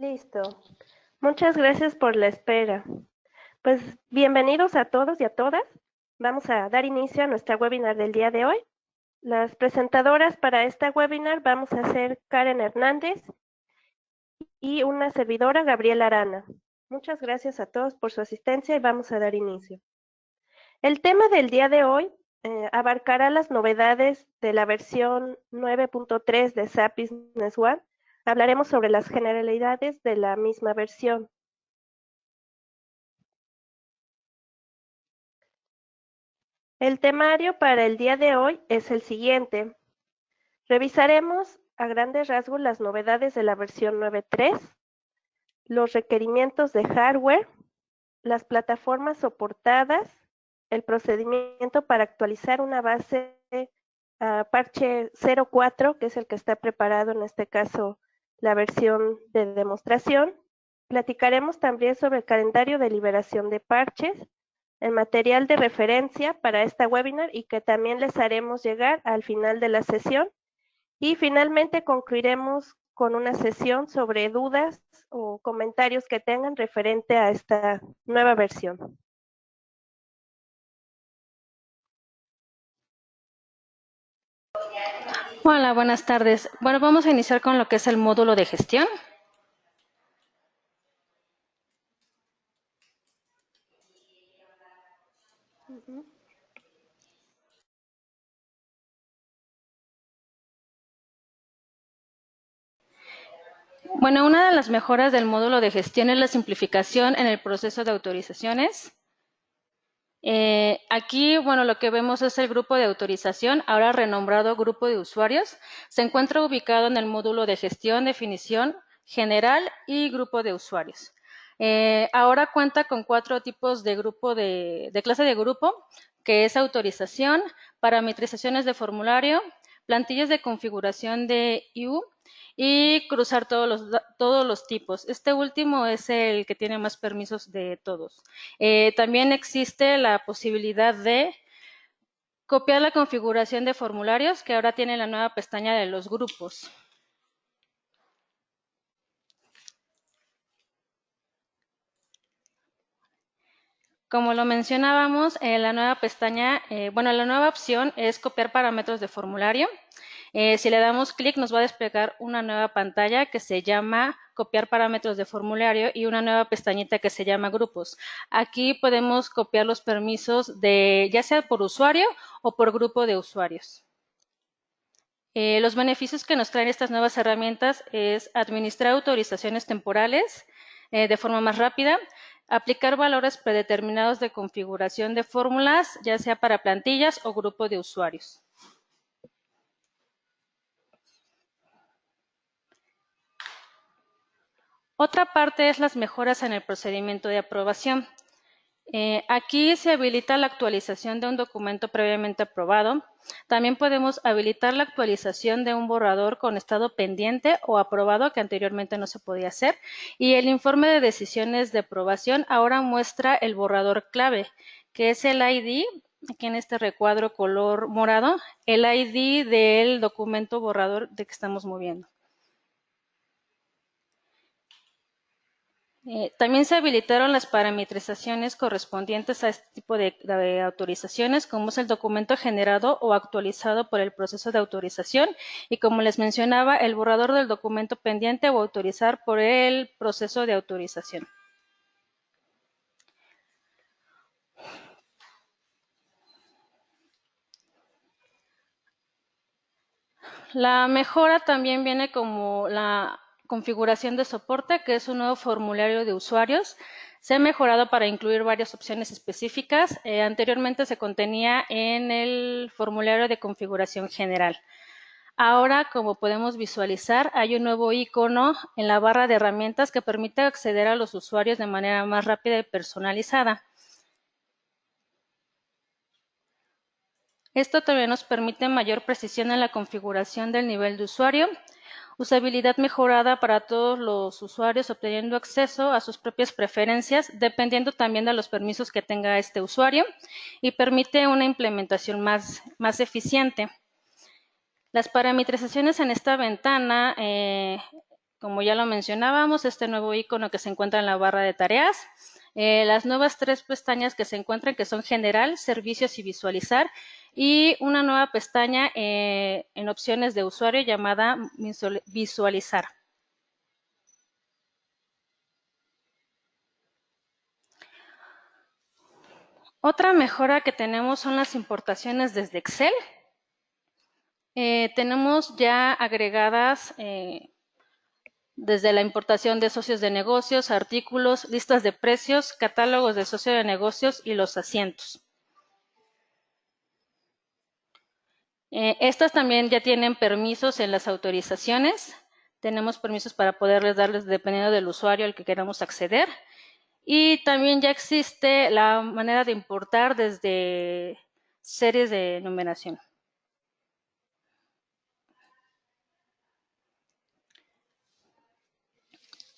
Listo. Muchas gracias por la espera. Pues bienvenidos a todos y a todas. Vamos a dar inicio a nuestra webinar del día de hoy. Las presentadoras para esta webinar vamos a ser Karen Hernández y una servidora, Gabriela Arana. Muchas gracias a todos por su asistencia y vamos a dar inicio. El tema del día de hoy abarcará las novedades de la versión 9.3 de SAP Business One. Hablaremos sobre las generalidades de la misma versión. El temario para el día de hoy es el siguiente. Revisaremos a grandes rasgos las novedades de la versión 9.3, los requerimientos de hardware, las plataformas soportadas, el procedimiento para actualizar una base parche 04, que es el que está preparado en este caso la versión de demostración. Platicaremos también sobre el calendario de liberación de parches, el material de referencia para esta webinar y que también les haremos llegar al final de la sesión. Y finalmente concluiremos con una sesión sobre dudas o comentarios que tengan referente a esta nueva versión. Hola, buenas tardes. Bueno, vamos a iniciar con lo que es el módulo de gestión. Bueno, una de las mejoras del módulo de gestión es la simplificación en el proceso de autorizaciones. Aquí, bueno, lo que vemos es el grupo de autorización, ahora renombrado grupo de usuarios. Se encuentra ubicado en el módulo de gestión, definición general y grupo de usuarios. Ahora cuenta con 4 tipos de grupo de clase de grupo, que es autorización, parametrizaciones de formulario, plantillas de configuración de IU y cruzar todos los tipos. Este último es el que tiene más permisos de todos. También existe la posibilidad de copiar la configuración de formularios, que ahora tiene la nueva pestaña de los grupos. Como lo mencionábamos, la nueva pestaña, la nueva opción es copiar parámetros de formulario. Si le damos clic, nos va a desplegar una nueva pantalla que se llama copiar parámetros de formulario y una nueva pestañita que se llama grupos. Aquí podemos copiar los permisos de ya sea por usuario o por grupo de usuarios. Los beneficios que nos traen estas nuevas herramientas es administrar autorizaciones temporales de forma más rápida, aplicar valores predeterminados de configuración de fórmulas, ya sea para plantillas o grupo de usuarios. Otra parte es las mejoras en el procedimiento de aprobación. Aquí se habilita la actualización de un documento previamente aprobado. También podemos habilitar la actualización de un borrador con estado pendiente o aprobado que anteriormente no se podía hacer. Y el informe de decisiones de aprobación ahora muestra el borrador clave, que es el ID, aquí en este recuadro color morado, el ID del documento borrador de que estamos moviendo. También se habilitaron las parametrizaciones correspondientes a este tipo de autorizaciones, como es el documento generado o actualizado por el proceso de autorización y, como les mencionaba, el borrador del documento pendiente o autorizar por el proceso de autorización. La mejora también viene como la configuración de soporte, que es un nuevo formulario de usuarios. Se ha mejorado para incluir varias opciones específicas. Anteriormente se contenía en el formulario de configuración general. Ahora, como podemos visualizar, hay un nuevo icono en la barra de herramientas que permite acceder a los usuarios de manera más rápida y personalizada. Esto también nos permite mayor precisión en la configuración del nivel de usuario, usabilidad mejorada para todos los usuarios, obteniendo acceso a sus propias preferencias, dependiendo también de los permisos que tenga este usuario, y permite una implementación más eficiente. Las parametrizaciones en esta ventana como ya lo mencionábamos, este nuevo icono que se encuentra en la barra de tareas, las nuevas 3 pestañas que se encuentran, que son General, Servicios y Visualizar, y una nueva pestaña en opciones de usuario llamada Visualizar. Otra mejora que tenemos son las importaciones desde Excel. Tenemos ya agregadas desde la importación de socios de negocios, artículos, listas de precios, catálogos de socio de negocios y los asientos. Estas también ya tienen permisos en las autorizaciones. Tenemos permisos para poderles darles dependiendo del usuario al que queramos acceder. Y también ya existe la manera de importar desde series de numeración.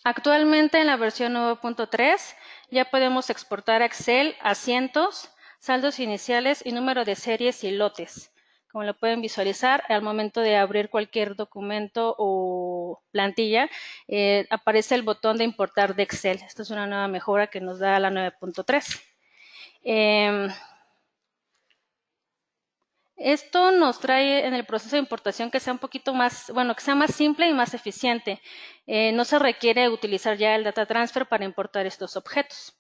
Actualmente en la versión 9.3 ya podemos exportar a Excel asientos, saldos iniciales y número de series y lotes. Como lo pueden visualizar, al momento de abrir cualquier documento o plantilla, aparece el botón de importar de Excel. Esta es una nueva mejora que nos da la 9.3. Esto nos trae en el proceso de importación que sea un poquito más, bueno, que sea más simple y más eficiente. No se requiere utilizar ya el data transfer para importar estos objetos.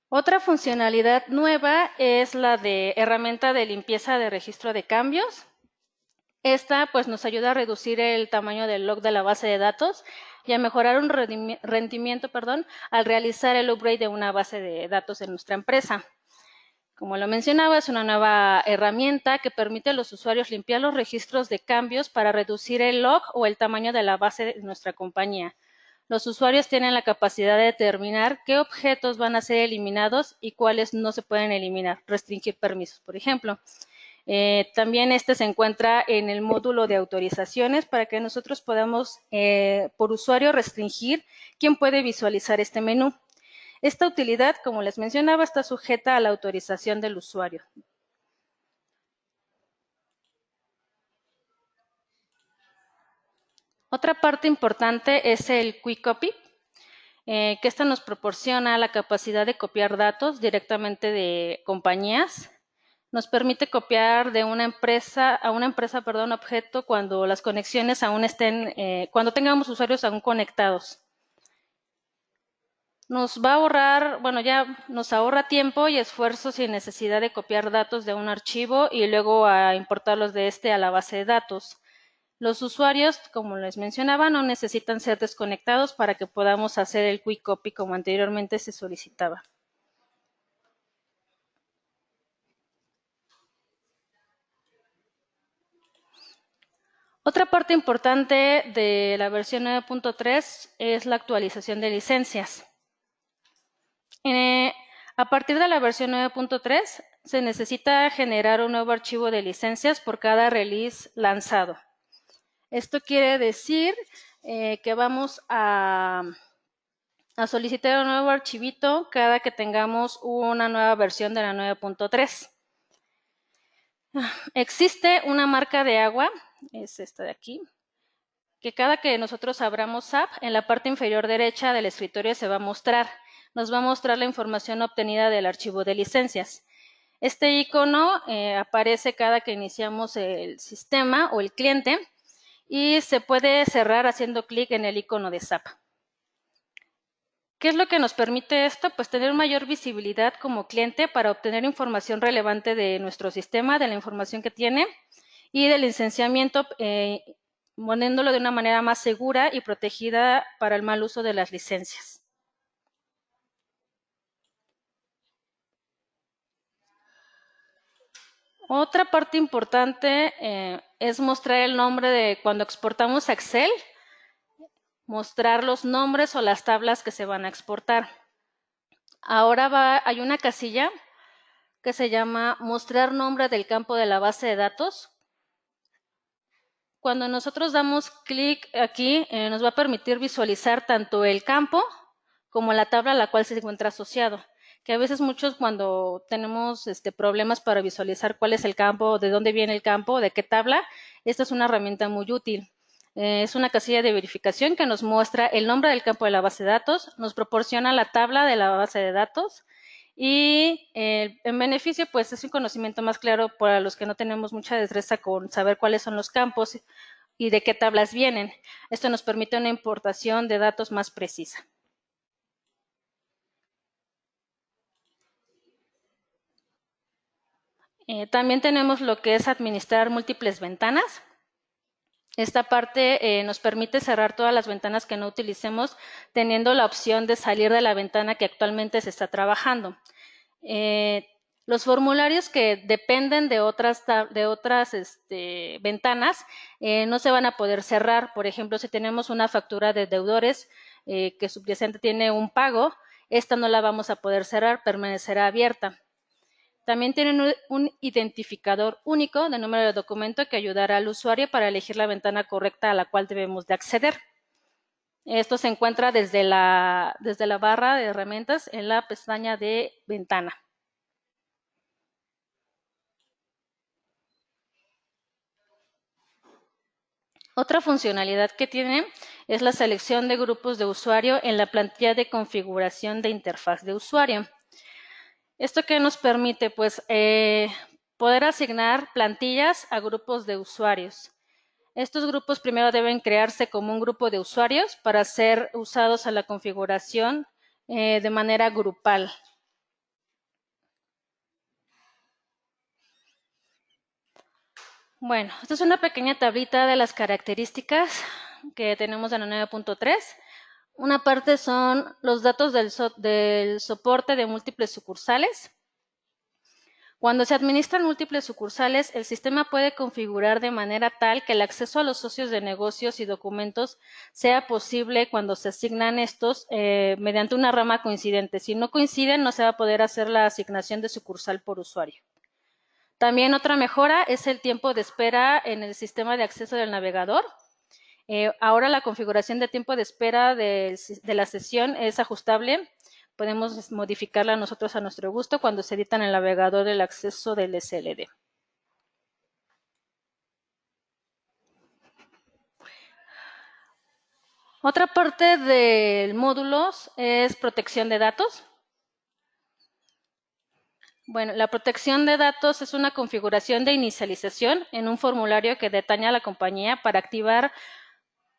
Otra funcionalidad nueva es la de herramienta de limpieza de registro de cambios. Esta pues nos ayuda a reducir el tamaño del log de la base de datos y a mejorar un rendimiento, al realizar el upgrade de una base de datos en nuestra empresa. Como lo mencionaba, es una nueva herramienta que permite a los usuarios limpiar los registros de cambios para reducir el log o el tamaño de la base de nuestra compañía. Los usuarios tienen la capacidad de determinar qué objetos van a ser eliminados y cuáles no se pueden eliminar, restringir permisos, por ejemplo. También este se encuentra en el módulo de autorizaciones para que nosotros podamos, por usuario, restringir quién puede visualizar este menú. Esta utilidad, como les mencionaba, está sujeta a la autorización del usuario. Otra parte importante es el Quick Copy, que esta nos proporciona la capacidad de copiar datos directamente de compañías. Nos permite copiar de una empresa a una empresa, objeto cuando las conexiones aún estén, cuando tengamos usuarios aún conectados. Nos va a ahorrar, ya nos ahorra tiempo y esfuerzo sin necesidad de copiar datos de un archivo y luego a importarlos de este a la base de datos. Los usuarios, como les mencionaba, no necesitan ser desconectados para que podamos hacer el Quick Copy como anteriormente se solicitaba. Otra parte importante de la versión 9.3 es la actualización de licencias. A partir de la versión 9.3 se necesita generar un nuevo archivo de licencias por cada release lanzado. Esto quiere decir que vamos a solicitar un nuevo archivito cada que tengamos una nueva versión de la 9.3. Existe una marca de agua, es esta de aquí, que cada que nosotros abramos SAP, en la parte inferior derecha del escritorio se va a mostrar. Nos va a mostrar la información obtenida del archivo de licencias. Este icono aparece cada que iniciamos el sistema o el cliente y se puede cerrar haciendo clic en el icono de SAP. ¿Qué es lo que nos permite esto? Pues tener mayor visibilidad como cliente para obtener información relevante de nuestro sistema, de la información que tiene y del licenciamiento, poniéndolo de una manera más segura y protegida para el mal uso de las licencias. Otra parte importante es mostrar el nombre de cuando exportamos a Excel, mostrar los nombres o las tablas que se van a exportar. Ahora hay una casilla que se llama mostrar nombre del campo de la base de datos. Cuando nosotros damos clic aquí, nos va a permitir visualizar tanto el campo como la tabla a la cual se encuentra asociado. que a veces muchos cuando tenemos problemas para visualizar cuál es el campo, de dónde viene el campo, de qué tabla, esta es una herramienta muy útil. Es una casilla de verificación que nos muestra el nombre del campo de la base de datos, nos proporciona la tabla de la base de datos y en beneficio pues es un conocimiento más claro para los que no tenemos mucha destreza con saber cuáles son los campos y de qué tablas vienen. Esto nos permite una importación de datos más precisa. También tenemos lo que es administrar múltiples ventanas. Esta parte nos permite cerrar todas las ventanas que no utilicemos, teniendo la opción de salir de la ventana que actualmente se está trabajando. Los formularios que dependen de otras ventanas no se van a poder cerrar. Por ejemplo, si tenemos una factura de deudores que subyacente tiene un pago, esta no la vamos a poder cerrar, permanecerá abierta. También tienen un identificador único de número de documento que ayudará al usuario para elegir la ventana correcta a la cual debemos de acceder. Esto se encuentra desde la barra de herramientas en la pestaña de ventana. Otra funcionalidad que tiene es la selección de grupos de usuario en la plantilla de configuración de interfaz de usuario. ¿Esto qué nos permite? Pues poder asignar plantillas a grupos de usuarios. Estos grupos primero deben crearse como un grupo de usuarios para ser usados a la configuración de manera grupal. Bueno, esta es una pequeña tablita de las características que tenemos en la 9.3. Una parte son los datos del soporte de múltiples sucursales. Cuando se administran múltiples sucursales, el sistema puede configurar de manera tal que el acceso a los socios de negocios y documentos sea posible cuando se asignan estos mediante una rama coincidente. Si no coinciden, no se va a poder hacer la asignación de sucursal por usuario. También otra mejora es el tiempo de espera en el sistema de acceso del navegador. Ahora la configuración de tiempo de espera de la sesión es ajustable. Podemos modificarla nosotros a nuestro gusto cuando se edita en el navegador el acceso del SLD. Otra parte del módulo es protección de datos. Bueno, la protección de datos es una configuración de inicialización en un formulario que detalla a la compañía para activar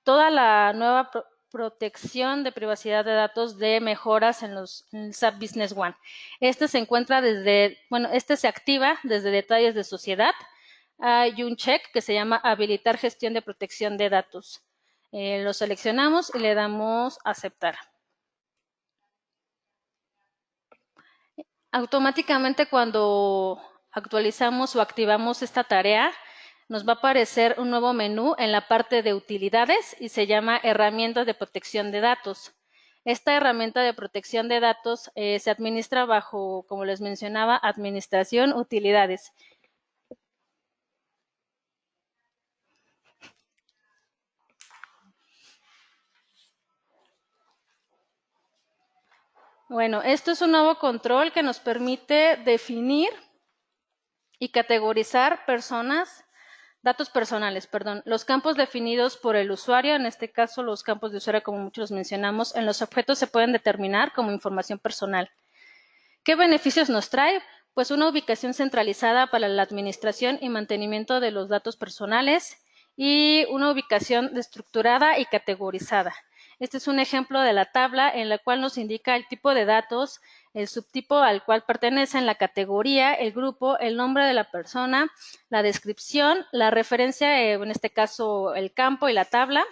toda la nueva protección de privacidad de datos de mejoras en SAP Business One. Este se encuentra se activa desde detalles de sociedad. Hay un check que se llama habilitar gestión de protección de datos. Lo seleccionamos y le damos aceptar. Automáticamente cuando actualizamos o activamos esta tarea, nos va a aparecer un nuevo menú en la parte de utilidades y se llama herramientas de protección de datos. Esta herramienta de protección de datos se administra bajo, como les mencionaba, administración utilidades. Bueno, esto es un nuevo control que nos permite definir y categorizar datos personales, los campos definidos por el usuario, en este caso los campos de usuario como muchos mencionamos, en los objetos se pueden determinar como información personal. ¿Qué beneficios nos trae? Pues una ubicación centralizada para la administración y mantenimiento de los datos personales y una ubicación estructurada y categorizada. Este es un ejemplo de la tabla en la cual nos indica el tipo de datos, el subtipo al cual pertenecen, la categoría, el grupo, el nombre de la persona, la descripción, la referencia, en este caso el campo y la tabla,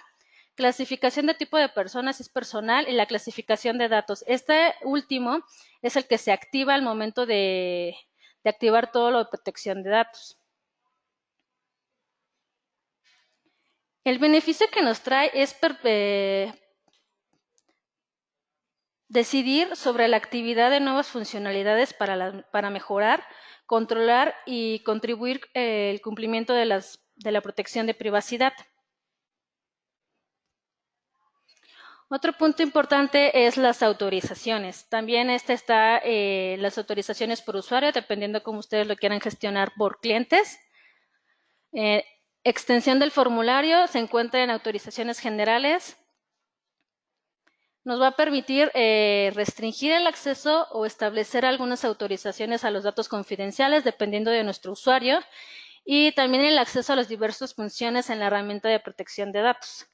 clasificación de tipo de personas es personal y la clasificación de datos. Este último es el que se activa al momento de activar todo lo de protección de datos. El beneficio que nos trae es decidir sobre la actividad de nuevas funcionalidades para mejorar, controlar y contribuir el cumplimiento de la protección de privacidad. Otro punto importante es las autorizaciones. También está las autorizaciones por usuario, dependiendo cómo ustedes lo quieran gestionar por clientes. Extensión del formulario se encuentra en autorizaciones generales. Nos va a permitir restringir el acceso o establecer algunas autorizaciones a los datos confidenciales dependiendo de nuestro usuario y también el acceso a las diversas funciones en la herramienta de protección de datos.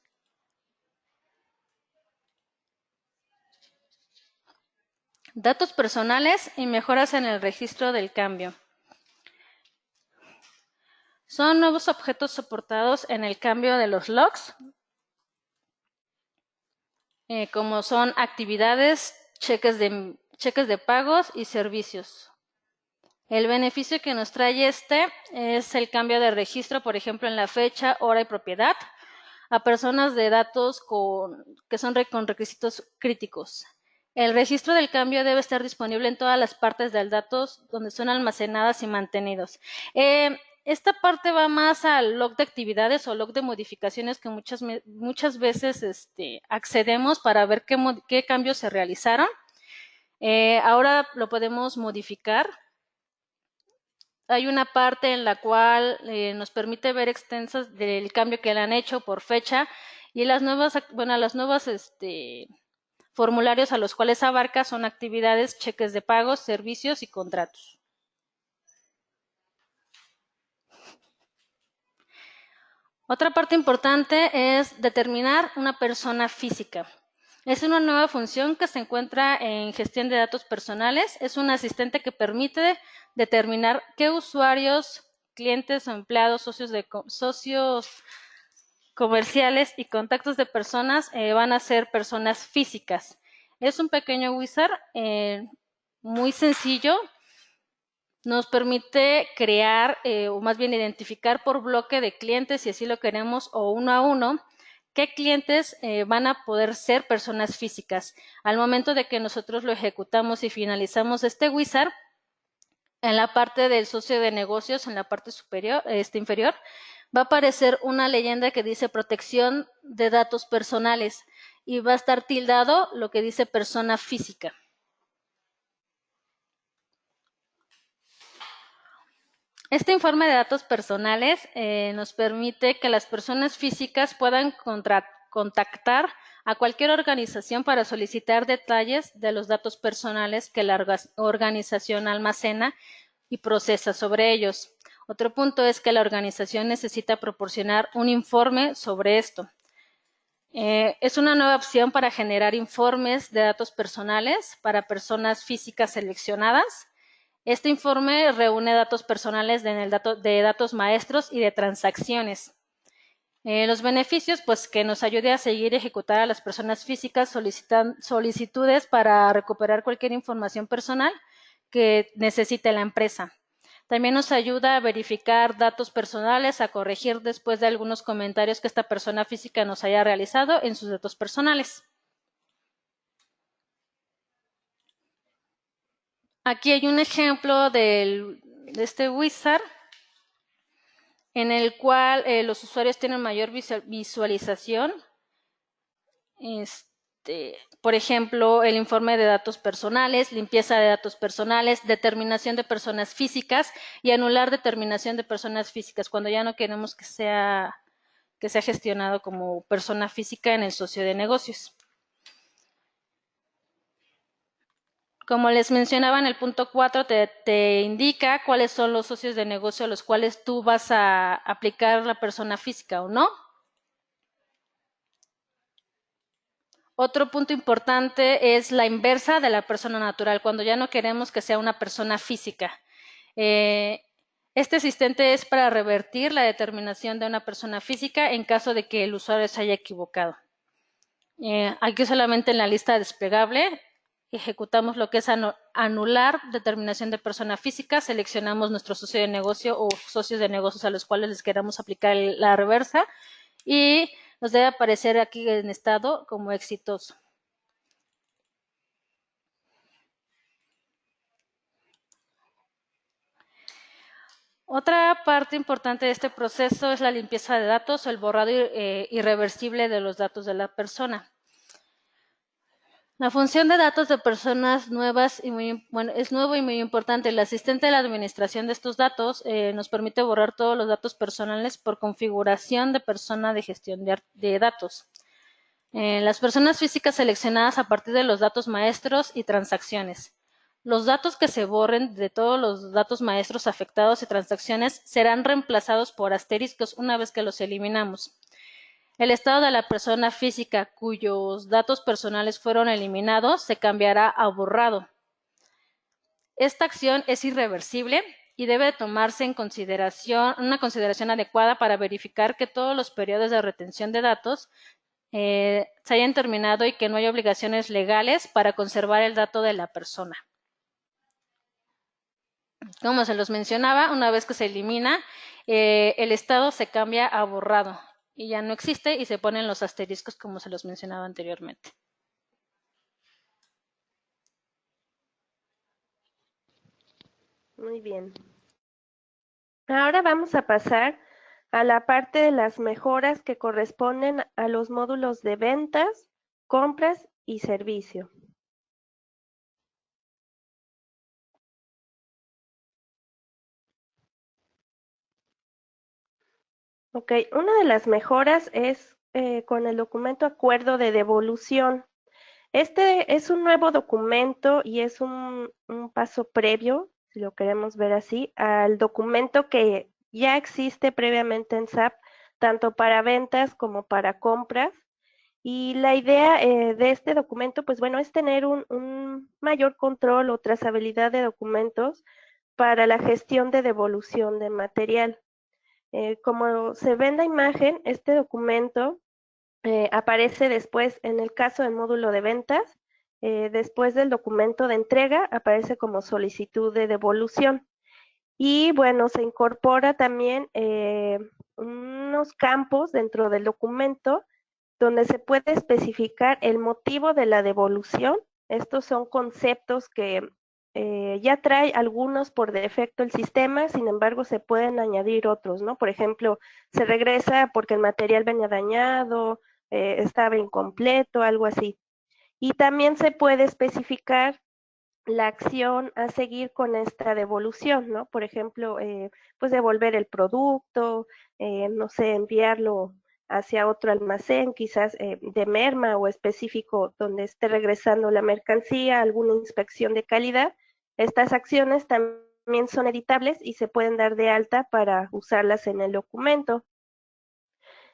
Datos personales y mejoras en el registro del cambio. Son nuevos objetos soportados en el cambio de los logs, como son actividades, cheques de pagos y servicios. El beneficio que nos trae es el cambio de registro, por ejemplo, en la fecha, hora y propiedad, a personas de datos que son con requisitos críticos. El registro del cambio debe estar disponible en todas las partes del datos donde son almacenadas y mantenidos. Esta parte va más al log de actividades o log de modificaciones que muchas veces accedemos para ver qué cambios se realizaron. Ahora lo podemos modificar. Hay una parte en la cual nos permite ver extensas del cambio que le han hecho por fecha y las nuevas formularios a los cuales abarca son actividades, cheques de pagos, servicios y contratos. Otra parte importante es determinar una persona física. Es una nueva función que se encuentra en gestión de datos personales. Es un asistente que permite determinar qué usuarios, clientes o empleados, socios comerciales y contactos de personas van a ser personas físicas. Es un pequeño wizard muy sencillo. Nos permite crear o más bien identificar por bloque de clientes, si así lo queremos, o uno a uno, qué clientes van a poder ser personas físicas. Al momento de que nosotros lo ejecutamos y finalizamos este wizard, en la parte del socio de negocios, en la parte superior, inferior, va a aparecer una leyenda que dice protección de datos personales y va a estar tildado lo que dice persona física. Este informe de datos personales nos permite que las personas físicas puedan contactar a cualquier organización para solicitar detalles de los datos personales que la organización almacena y procesa sobre ellos. Otro punto es que la organización necesita proporcionar un informe sobre esto. Es una nueva opción para generar informes de datos personales para personas físicas seleccionadas. Este informe reúne datos personales de datos maestros y de transacciones. Los beneficios, pues que nos ayude a seguir ejecutar a las personas físicas solicitan solicitudes para recuperar cualquier información personal que necesite la empresa. También nos ayuda a verificar datos personales, a corregir después de algunos comentarios que esta persona física nos haya realizado en sus datos personales. Aquí hay un ejemplo de este wizard en el cual los usuarios tienen mayor visualización. Por ejemplo, el informe de datos personales, limpieza de datos personales, determinación de personas físicas y anular determinación de personas físicas cuando ya no queremos que sea gestionado como persona física en el socio de negocios. Como les mencionaba en el punto 4, te indica cuáles son los socios de negocio a los cuales tú vas a aplicar la persona física o no. Otro punto importante es la inversa de la persona natural, cuando ya no queremos que sea una persona física. Este asistente es para revertir la determinación de una persona física en caso de que el usuario se haya equivocado. Aquí solamente en la lista desplegable ejecutamos lo que es anular determinación de persona física, seleccionamos nuestro socio de negocio o socios de negocios a los cuales les queramos aplicar la reversa y nos debe aparecer aquí en estado como exitoso. Otra parte importante de este proceso es la limpieza de datos o el borrado irreversible de los datos de la persona. La función de datos de personas nuevas es nuevo y muy importante. El asistente de la administración de estos datos nos permite borrar todos los datos personales por configuración de persona de gestión de datos. Las personas físicas seleccionadas a partir de los datos maestros y transacciones. Los datos que se borren de todos los datos maestros afectados y transacciones serán reemplazados por asteriscos una vez que los eliminamos. El estado de la persona física cuyos datos personales fueron eliminados se cambiará a borrado. Esta acción es irreversible y debe tomarse en consideración una consideración adecuada para verificar que todos los periodos de retención de datos se hayan terminado y que no hay obligaciones legales para conservar el dato de la persona. Como se los mencionaba, una vez que se elimina, el estado se cambia a borrado y ya no existe y se ponen los asteriscos como se los mencionaba anteriormente. Muy bien. Ahora vamos a pasar a la parte de las mejoras que corresponden a los módulos de ventas, compras y servicio. Ok, una de las mejoras es con el documento acuerdo de devolución. Este es un nuevo documento y es un paso previo, si lo queremos ver así, al documento que ya existe previamente en SAP, tanto para ventas como para compras. Y la idea de este documento, pues bueno, es tener un mayor control o trazabilidad de documentos para la gestión de devolución de material. Como se ve en la imagen, este documento aparece después, en el caso del módulo de ventas, después del documento de entrega, aparece como solicitud de devolución. Y bueno, se incorpora también unos campos dentro del documento donde se puede especificar el motivo de la devolución. Estos son conceptos que ya trae algunos por defecto el sistema, sin embargo se pueden añadir otros, ¿no? Por ejemplo, se regresa porque el material venía dañado, estaba incompleto, algo así. Y también se puede especificar la acción a seguir con esta devolución, ¿no? Por ejemplo, pues devolver el producto, no sé, enviarlo hacia otro almacén, quizás de merma o específico donde esté regresando la mercancía, alguna inspección de calidad. Estas acciones también son editables y se pueden dar de alta para usarlas en el documento.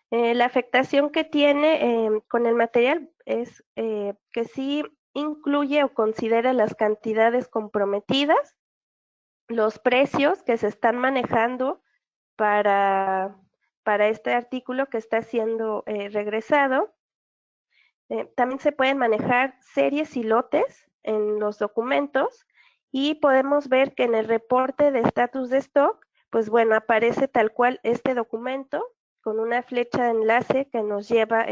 La afectación que tiene con el material es que sí incluye o considera las cantidades comprometidas, los precios que se están manejando para, para este artículo que está siendo regresado. También se pueden manejar series y lotes en los documentos y podemos ver que en el reporte de estatus de stock, pues bueno, aparece tal cual este documento con una flecha de enlace que nos lleva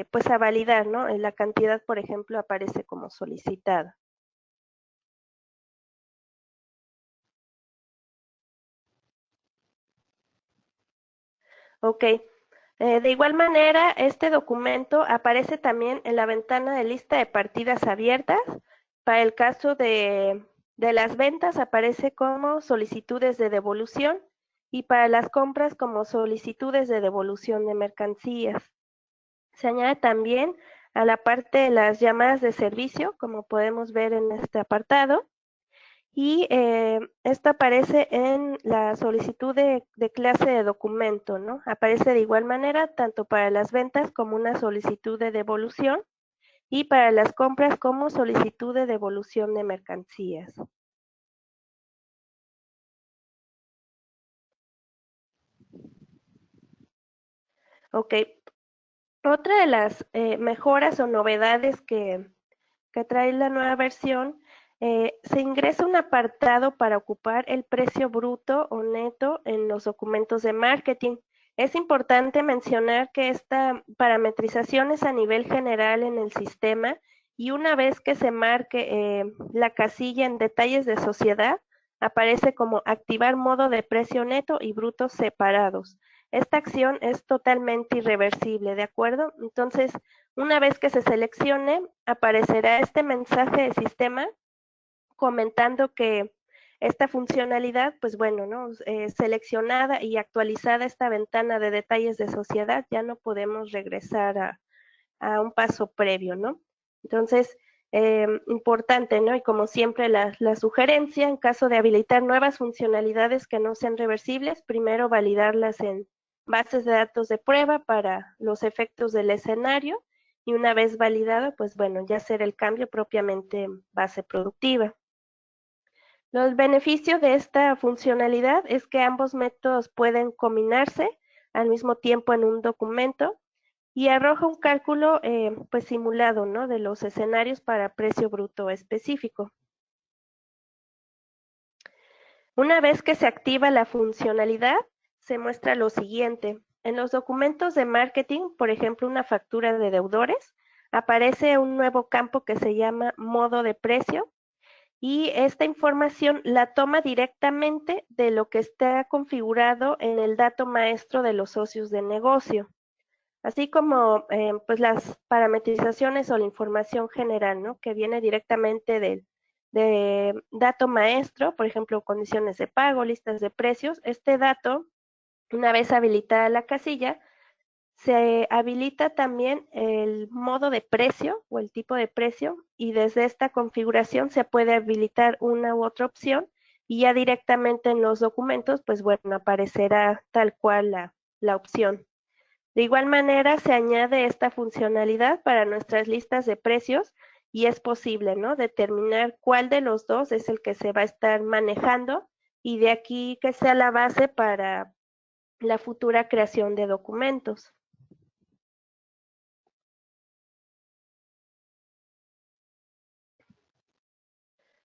pues a validar, ¿no? La cantidad, por ejemplo, aparece como solicitada. Ok. De igual manera, este documento aparece también en la ventana de lista de partidas abiertas. Para el caso de las ventas aparece como solicitudes de devolución y para las compras como solicitudes de devolución de mercancías. Se añade también a la parte de las llamadas de servicio, como podemos ver en este apartado, y esto aparece en la solicitud de clase de documento, ¿no? Aparece de igual manera tanto para las ventas como una solicitud de devolución y para las compras como solicitud de devolución de mercancías. Ok, otra de las mejoras o novedades que trae la nueva versión, se ingresa un apartado para ocupar el precio bruto o neto en los documentos de marketing. Es importante mencionar que esta parametrización es a nivel general en el sistema y una vez que se marque la casilla en detalles de sociedad, aparece como activar modo de precio neto y bruto separados. Esta acción es totalmente irreversible, ¿de acuerdo? Entonces, Una vez que se seleccione, aparecerá este mensaje de sistema comentando que esta funcionalidad, pues bueno, ¿no? Seleccionada y actualizada esta ventana de detalles de sociedad, ya no podemos regresar a un paso previo, ¿no? Entonces, importante, ¿no? Y como siempre, la sugerencia, en caso de habilitar nuevas funcionalidades que no sean reversibles, primero validarlas en bases de datos de prueba para los efectos del escenario y una vez validado, pues bueno, ya hacer el cambio propiamente en base productiva. Los beneficios de esta funcionalidad es que ambos métodos pueden combinarse al mismo tiempo en un documento y arroja un cálculo pues simulado, ¿no? De los escenarios para precio bruto específico. Una vez que se activa la funcionalidad, se muestra lo siguiente. En los documentos de marketing, por ejemplo, una factura de deudores, aparece un nuevo campo que se llama modo de precio y esta información la toma directamente de lo que está configurado en el dato maestro de los socios de negocio, así como pues las parametrizaciones o la información general, ¿no? Que viene directamente de dato maestro, por ejemplo, condiciones de pago, listas de precios. Este dato, una vez habilitada la casilla, se habilita también el modo de precio o el tipo de precio y desde esta configuración se puede habilitar una u otra opción y ya directamente en los documentos, pues bueno, aparecerá tal cual la opción. De igual manera, se añade esta funcionalidad para nuestras listas de precios y es posible, ¿no? Determinar cuál de los dos es el que se va a estar manejando y de aquí que sea la base para la futura creación de documentos.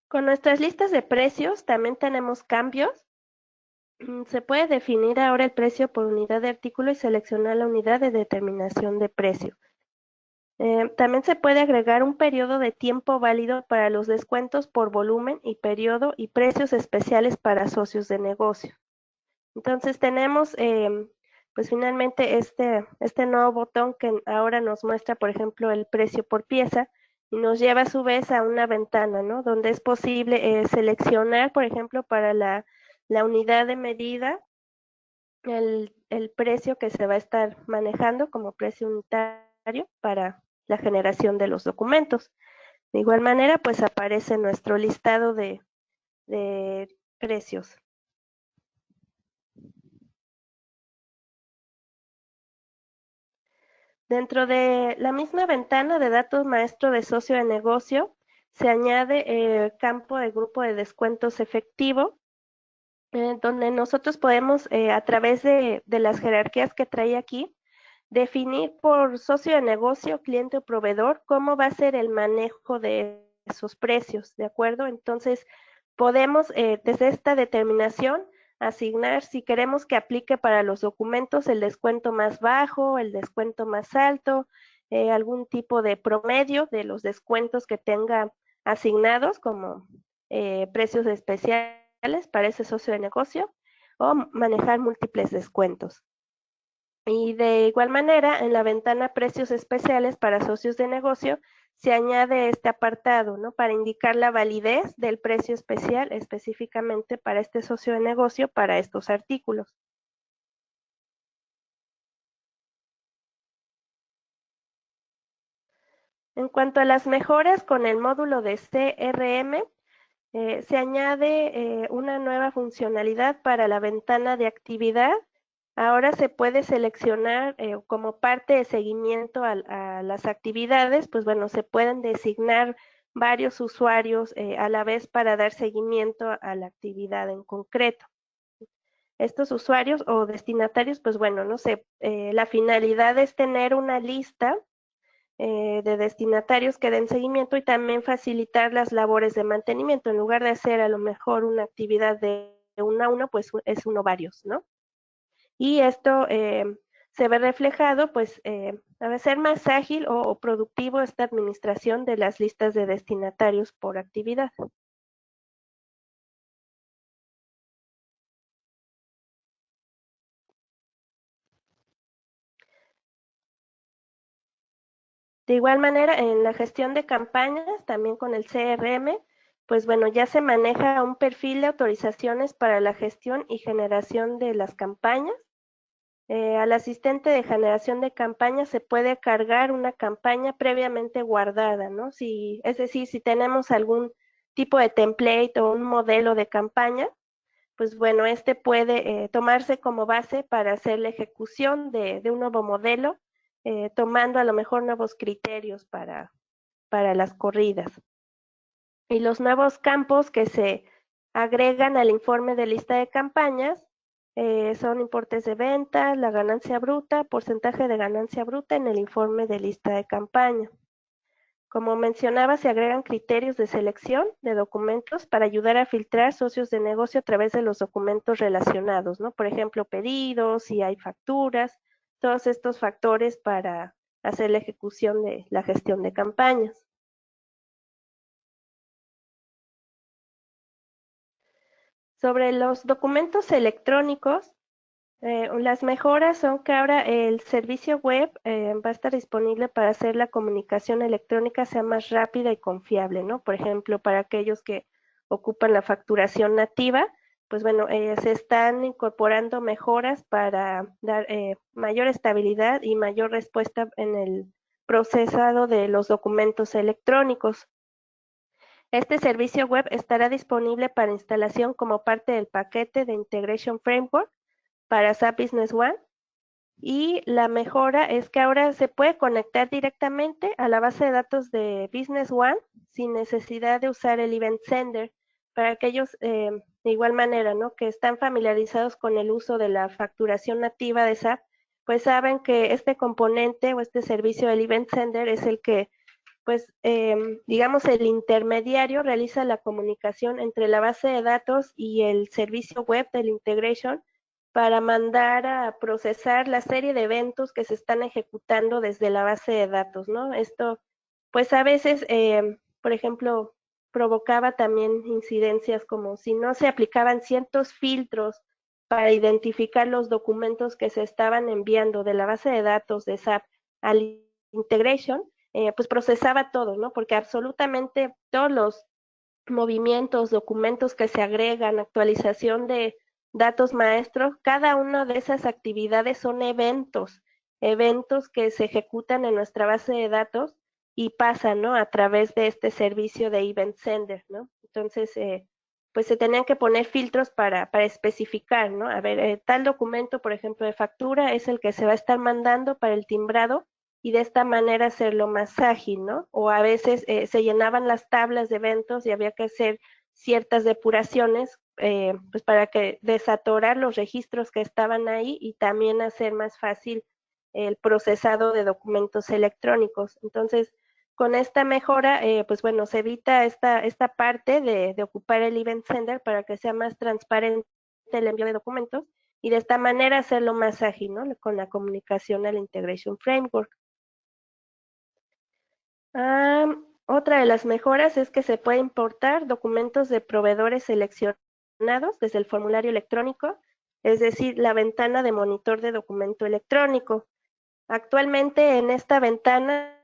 Con nuestras listas de precios también tenemos cambios. Se puede definir ahora el precio por unidad de artículo y seleccionar la unidad de determinación de precio. También se puede agregar un periodo de tiempo válido para los descuentos por volumen y periodo y precios especiales para socios de negocio. Entonces tenemos pues finalmente este nuevo botón que ahora nos muestra, por ejemplo, el precio por pieza y nos lleva a su vez a una ventana, ¿no? Donde es posible seleccionar, por ejemplo, para la unidad de medida, el precio que se va a estar manejando como precio unitario para la generación de los documentos. De igual manera, pues aparece nuestro listado de precios. Dentro de la misma ventana de datos maestro de socio de negocio, se añade el campo de grupo de descuentos efectivo, donde nosotros podemos, a través de las jerarquías que trae aquí, definir por socio de negocio, cliente o proveedor, cómo va a ser el manejo de esos precios, ¿de acuerdo? Entonces, podemos, desde esta determinación, asignar si queremos que aplique para los documentos el descuento más bajo, el descuento más alto, algún tipo de promedio de los descuentos que tenga asignados como precios especiales para ese socio de negocio o manejar múltiples descuentos. Y de igual manera, en la ventana precios especiales para socios de negocio, se añade este apartado, ¿no? Para indicar la validez del precio especial específicamente para este socio de negocio para estos artículos. En cuanto a las mejoras con el módulo de CRM, se añade una nueva funcionalidad para la ventana de actividad. Ahora se puede seleccionar como parte de seguimiento a las actividades, pues bueno, se pueden designar varios usuarios a la vez para dar seguimiento a la actividad en concreto. Estos usuarios o destinatarios, pues bueno, no sé, la finalidad es tener una lista de destinatarios que den seguimiento y también facilitar las labores de mantenimiento. En lugar de hacer a lo mejor una actividad de uno a uno, pues es uno varios, ¿no? Y esto se ve reflejado, pues, a ser más ágil o productivo esta administración de las listas de destinatarios por actividad. De igual manera, en la gestión de campañas, también con el CRM, pues bueno, ya se maneja un perfil de autorizaciones para la gestión y generación de las campañas. Al asistente de generación de campañas se puede cargar una campaña previamente guardada, ¿no? Si, es decir, si tenemos algún tipo de template o un modelo de campaña, pues bueno, este puede tomarse como base para hacer la ejecución de un nuevo modelo, tomando a lo mejor nuevos criterios para las corridas. Y los nuevos campos que se agregan al informe de lista de campañas son importes de venta, la ganancia bruta, porcentaje de ganancia bruta en el informe de lista de campaña. Como mencionaba, se agregan criterios de selección de documentos para ayudar a filtrar socios de negocio a través de los documentos relacionados, ¿no? Por ejemplo, pedidos, si hay facturas, todos estos factores para hacer la ejecución de la gestión de campañas. Sobre los documentos electrónicos, las mejoras son que ahora el servicio web va a estar disponible para hacer la comunicación electrónica sea más rápida y confiable, ¿no? Por ejemplo, para aquellos que ocupan la facturación nativa, pues bueno, se están incorporando mejoras para dar mayor estabilidad y mayor respuesta en el procesado de los documentos electrónicos. Este servicio web estará disponible para instalación como parte del paquete de Integration Framework para SAP Business One, y la mejora es que ahora se puede conectar directamente a la base de datos de Business One sin necesidad de usar el Event Sender. Para aquellos, de igual manera, ¿no?, que están familiarizados con el uso de la facturación nativa de SAP, pues saben que este componente o este servicio del Event Sender es el que, pues, digamos, el intermediario realiza la comunicación entre la base de datos y el servicio web del integration para mandar a procesar la serie de eventos que se están ejecutando desde la base de datos, ¿no? Esto, pues a veces, por ejemplo, provocaba también incidencias como si no se aplicaban ciertos filtros para identificar los documentos que se estaban enviando de la base de datos de SAP al integration, pues procesaba todo, ¿no? Porque absolutamente todos los movimientos, documentos que se agregan, actualización de datos maestros, cada una de esas actividades son eventos, eventos que se ejecutan en nuestra base de datos y pasan, ¿no?, a través de este servicio de Event Sender, ¿no? Entonces, pues se tenían que poner filtros para especificar, ¿no? A ver, tal documento, por ejemplo, de factura es el que se va a estar mandando para el timbrado y de esta manera hacerlo más ágil, ¿no? O a veces se llenaban las tablas de eventos y había que hacer ciertas depuraciones, pues para que desatorar los registros que estaban ahí y también hacer más fácil el procesado de documentos electrónicos. Entonces, con esta mejora, pues bueno, se evita esta parte de ocupar el Event Sender para que sea más transparente el envío de documentos y de esta manera hacerlo más ágil, ¿no?, con la comunicación al Integration Framework. Otra de las mejoras es que se puede importar documentos de proveedores seleccionados desde el formulario electrónico, es decir, la ventana de monitor de documento electrónico. Actualmente en esta ventana,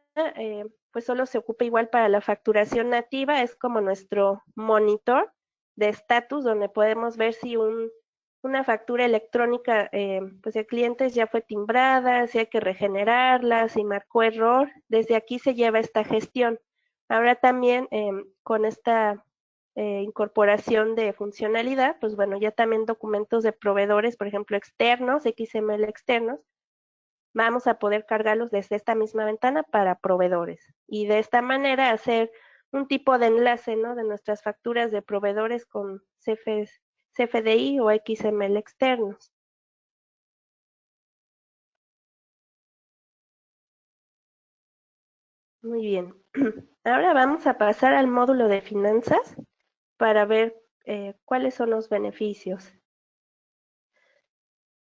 pues solo se ocupa igual para la facturación nativa, es como nuestro monitor de estatus donde podemos ver si una factura electrónica pues de clientes ya fue timbrada, si hay que regenerarla, si marcó error. Desde aquí se lleva esta gestión. Ahora también con esta incorporación de funcionalidad, pues bueno, ya también documentos de proveedores, por ejemplo, externos, XML externos, vamos a poder cargarlos desde esta misma ventana para proveedores. Y de esta manera hacer un tipo de enlace, ¿no?, de nuestras facturas de proveedores con CFDI o XML externos. Muy bien. Ahora vamos a pasar al módulo de finanzas para ver cuáles son los beneficios.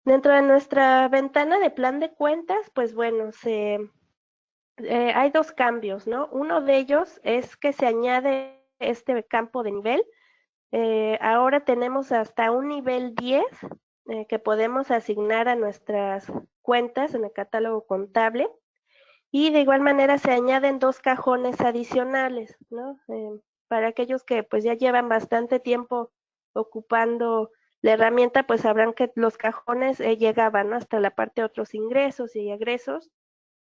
Dentro de nuestra ventana de plan de cuentas, pues bueno, hay dos cambios, ¿no? Uno de ellos es que se añade este campo de nivel. Ahora tenemos hasta un nivel 10 que podemos asignar a nuestras cuentas en el catálogo contable. Y de igual manera se añaden 2 cajones adicionales, ¿no? Para aquellos que pues ya llevan bastante tiempo ocupando la herramienta, pues sabrán que los cajones llegaban, ¿no? Hasta la parte de otros ingresos y egresos,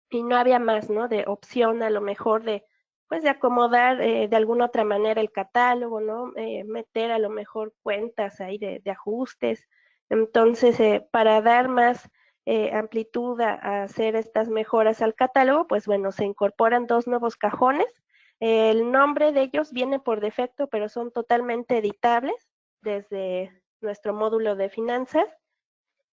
y no había más, ¿no? De opción a lo mejor de, pues de acomodar de alguna otra manera el catálogo, ¿no? Meter a lo mejor cuentas ahí de ajustes. Entonces, para dar más amplitud a hacer estas mejoras al catálogo, pues bueno, se incorporan 2 nuevos cajones. El nombre de ellos viene por defecto, pero son totalmente editables desde nuestro módulo de finanzas.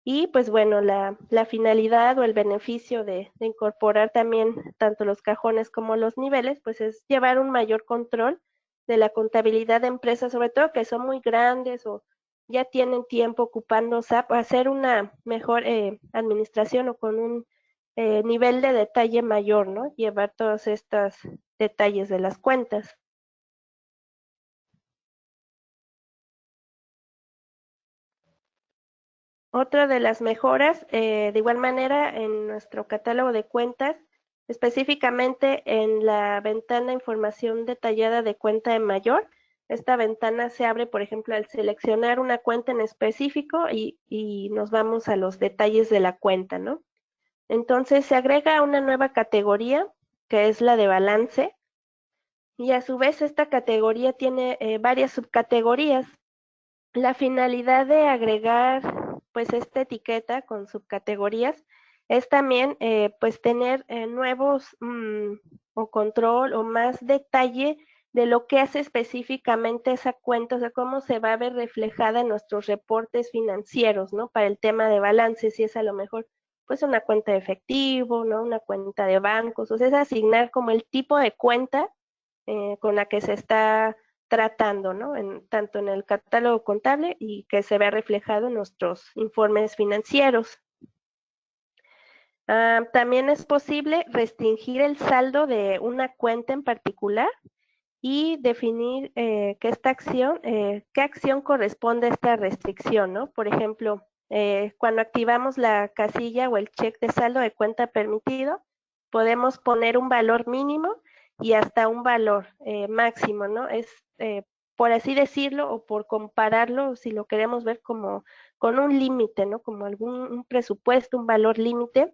Y pues bueno, la finalidad o el beneficio de incorporar también tanto los cajones como los niveles, pues es llevar un mayor control de la contabilidad de empresas, sobre todo que son muy grandes o ya tienen tiempo ocupando SAP, hacer una mejor administración o con un nivel de detalle mayor, ¿no? Llevar todos estos detalles de las cuentas. Otra de las mejoras, de igual manera, en nuestro catálogo de cuentas, específicamente en la ventana información detallada de cuenta de mayor, esta ventana se abre, por ejemplo, al seleccionar una cuenta en específico y nos vamos a los detalles de la cuenta, ¿no? Entonces se agrega una nueva categoría, que es la de balance, y a su vez esta categoría tiene varias subcategorías. La finalidad de agregar pues esta etiqueta con subcategorías es también pues tener nuevos o control o más detalle de lo que hace específicamente esa cuenta, o sea, cómo se va a ver reflejada en nuestros reportes financieros, ¿no? Para el tema de balance, si es a lo mejor pues una cuenta de efectivo, ¿no? Una cuenta de bancos, o sea, es asignar como el tipo de cuenta con la que se está tratando, ¿no? Tanto en el catálogo contable y que se vea reflejado en nuestros informes financieros. También es posible restringir el saldo de una cuenta en particular y definir qué acción corresponde a esta restricción, ¿no? Por ejemplo, cuando activamos la casilla o el check de saldo de cuenta permitido, podemos poner un valor mínimo y hasta un valor máximo, ¿no? Es, por así decirlo, o por compararlo, si lo queremos ver como con un límite, ¿no? Como un presupuesto, un valor límite.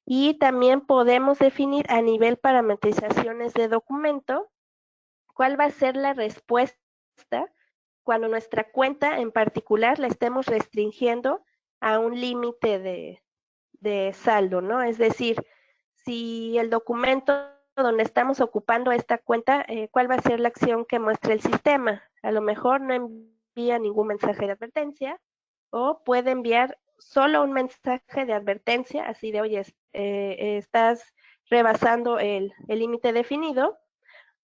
Y también podemos definir a nivel parametrizaciones de documento cuál va a ser la respuesta cuando nuestra cuenta en particular la estemos restringiendo a un límite de saldo, ¿no? Es decir, si el documento donde estamos ocupando esta cuenta, ¿cuál va a ser la acción que muestra el sistema? A lo mejor no envía ningún mensaje de advertencia o puede enviar solo un mensaje de advertencia, así de, oye, estás rebasando el límite definido.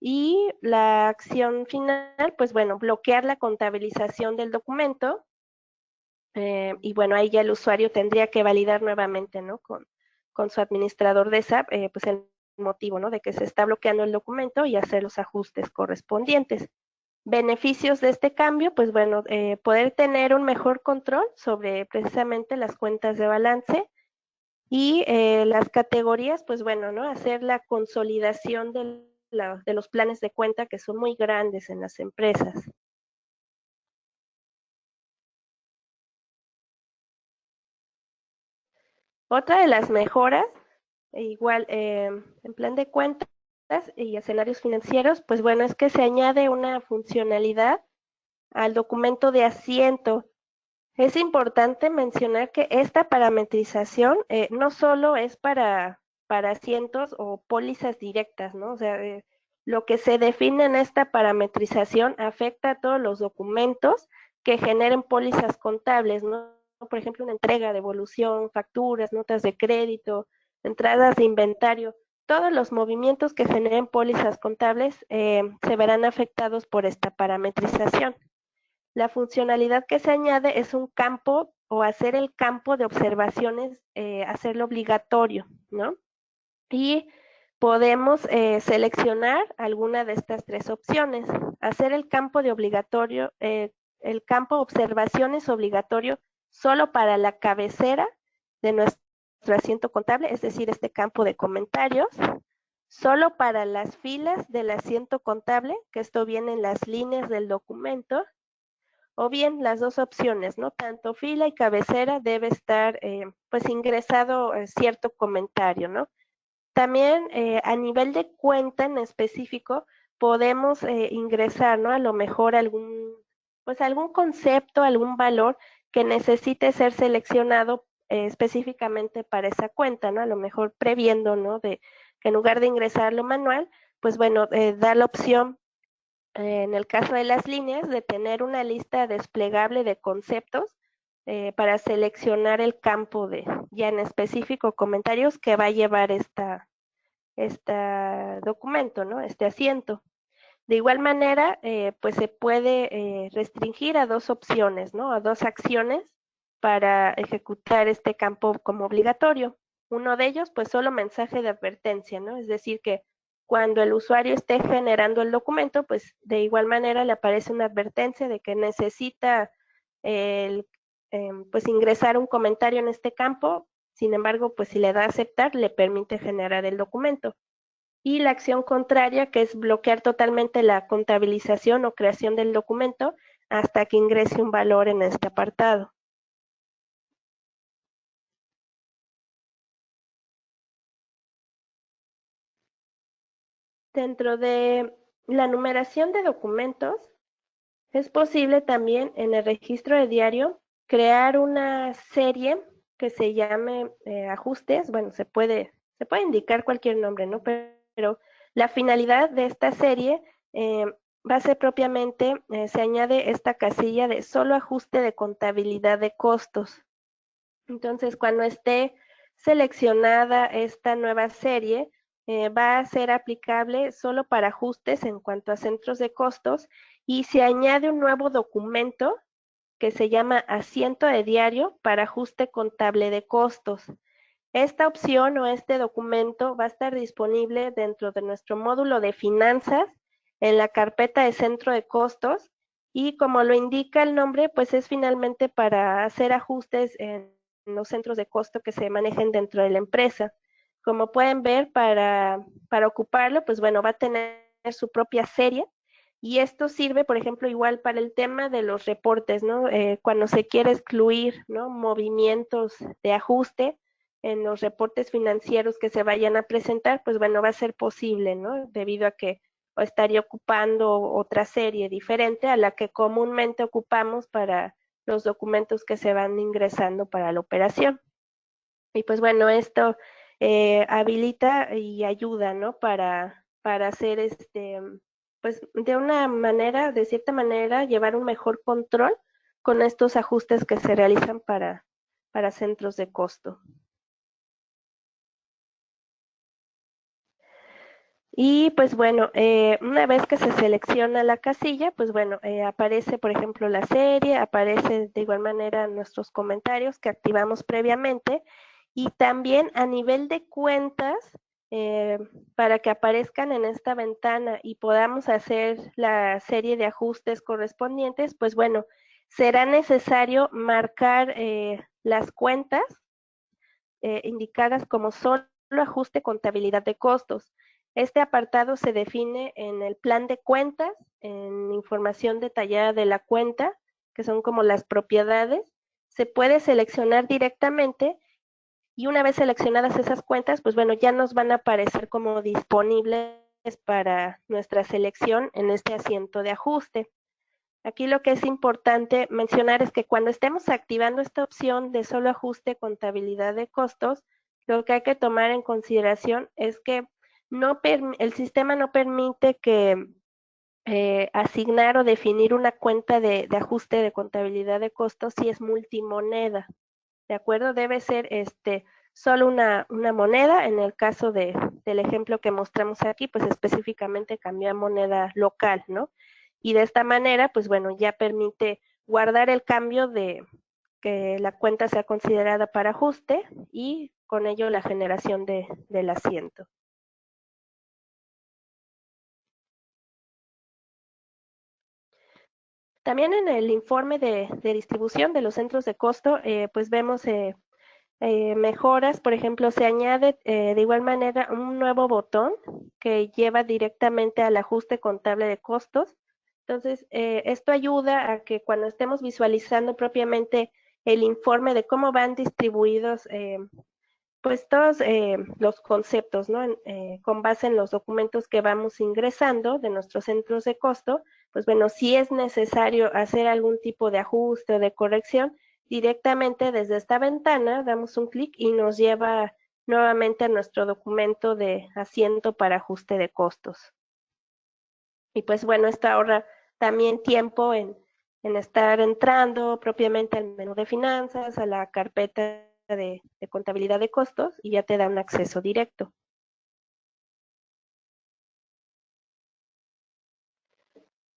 Y la acción final, pues bueno, bloquear la contabilización del documento. Y bueno, ahí ya el usuario tendría que validar nuevamente, ¿no? Con su administrador de SAP, pues el motivo, ¿no? De que se está bloqueando el documento y hacer los ajustes correspondientes. Beneficios de este cambio, pues bueno, poder tener un mejor control sobre precisamente las cuentas de balance y las categorías, pues bueno, ¿no? Hacer la consolidación de los planes de cuenta que son muy grandes en las empresas. Otra de las mejoras, igual en plan de cuentas y escenarios financieros, pues bueno, es que se añade una funcionalidad al documento de asiento. Es importante mencionar que esta parametrización no solo es para asientos o pólizas directas, ¿no? O sea, lo que se define en esta parametrización afecta a todos los documentos que generen pólizas contables, ¿no? Por ejemplo, una entrega, devolución, facturas, notas de crédito, entradas de inventario. Todos los movimientos que generen pólizas contables se verán afectados por esta parametrización. La funcionalidad que se añade es un campo o hacer el campo de observaciones, hacerlo obligatorio, ¿no? Y podemos seleccionar alguna de estas 3 opciones. Hacer el campo de obligatorio, el campo observaciones obligatorio solo para la cabecera de nuestra nuestro asiento contable, es decir, este campo de comentarios, solo para las filas del asiento contable, que esto viene en las líneas del documento, o bien las dos opciones, ¿no? Tanto fila y cabecera debe estar pues ingresado cierto comentario, ¿no? También a nivel de cuenta en específico podemos ingresar, ¿no? A lo mejor pues algún concepto, algún valor que necesite ser seleccionado específicamente para esa cuenta, ¿no? A lo mejor previendo, ¿no? De que en lugar de ingresarlo manual, pues bueno, da la opción en el caso de las líneas, de tener una lista desplegable de conceptos para seleccionar el campo de, ya en específico, comentarios que va a llevar este documento, ¿no? Este asiento. De igual manera, pues se puede restringir a dos opciones, ¿no? A dos acciones para ejecutar este campo como obligatorio. Uno de ellos, pues solo mensaje de advertencia, ¿no? Es decir, que cuando el usuario esté generando el documento, pues de igual manera le aparece una advertencia de que necesita pues ingresar un comentario en este campo. Sin embargo, pues si le da a aceptar, le permite generar el documento. Y la acción contraria, que es bloquear totalmente la contabilización o creación del documento hasta que ingrese un valor en este apartado. Dentro de la numeración de documentos, es posible también en el registro de diario crear una serie que se llame ajustes. Bueno, se puede indicar cualquier nombre, ¿no? Pero la finalidad de esta serie va a ser propiamente, se añade esta casilla de solo ajuste de contabilidad de costos. Entonces, cuando esté seleccionada esta nueva serie, va a ser aplicable solo para ajustes en cuanto a centros de costos y se añade un nuevo documento que se llama asiento de diario para ajuste contable de costos. Esta opción o este documento va a estar disponible dentro de nuestro módulo de finanzas en la carpeta de centro de costos y como lo indica el nombre, pues es finalmente para hacer ajustes en los centros de costo que se manejen dentro de la empresa. Como pueden ver, para ocuparlo, pues bueno, va a tener su propia serie y esto sirve, por ejemplo, igual para el tema de los reportes, ¿no? Cuando se quiere excluir, ¿no? Movimientos de ajuste en los reportes financieros que se vayan a presentar, pues bueno, va a ser posible, ¿no? Debido a que estaría ocupando otra serie diferente a la que comúnmente ocupamos para los documentos que se van ingresando para la operación. Y pues bueno, esto habilita y ayuda, ¿no? Para hacer pues de una manera, de cierta manera, llevar un mejor control con estos ajustes que se realizan para centros de costo. Y pues bueno, una vez que se selecciona la casilla, pues bueno, aparece por ejemplo la serie, aparece de igual manera nuestros comentarios que activamos previamente y también a nivel de cuentas, eh, para que aparezcan en esta ventana y podamos hacer la serie de ajustes correspondientes, pues bueno, será necesario marcar las cuentas indicadas como solo ajuste contabilidad de costos. Este apartado se define en el plan de cuentas, en información detallada de la cuenta, que son como las propiedades. Se puede seleccionar directamente y una vez seleccionadas esas cuentas, pues bueno, ya nos van a aparecer como disponibles para nuestra selección en este asiento de ajuste. Aquí lo que es importante mencionar es que cuando estemos activando esta opción de solo ajuste contabilidad de costos, lo que hay que tomar en consideración es que el sistema no permite que asignar o definir una cuenta de ajuste de contabilidad de costos si es multimoneda. ¿De acuerdo? Debe ser solo una moneda. En el caso del ejemplo que mostramos aquí, pues específicamente cambiar moneda local, ¿no? Y de esta manera, pues bueno, ya permite guardar el cambio de que la cuenta sea considerada para ajuste y con ello la generación del asiento. También en el informe de distribución de los centros de costo, pues vemos mejoras, por ejemplo, se añade de igual manera un nuevo botón que lleva directamente al ajuste contable de costos. Entonces, esto ayuda a que cuando estemos visualizando propiamente el informe de cómo van distribuidos pues todos los conceptos, ¿no? Con base en los documentos que vamos ingresando de nuestros centros de costo, pues bueno, si es necesario hacer algún tipo de ajuste o de corrección, directamente desde esta ventana damos un clic y nos lleva nuevamente a nuestro documento de asiento para ajuste de costos. Y pues bueno, esto ahorra también tiempo en estar entrando propiamente al menú de finanzas, a la carpeta de contabilidad de costos y ya te da un acceso directo.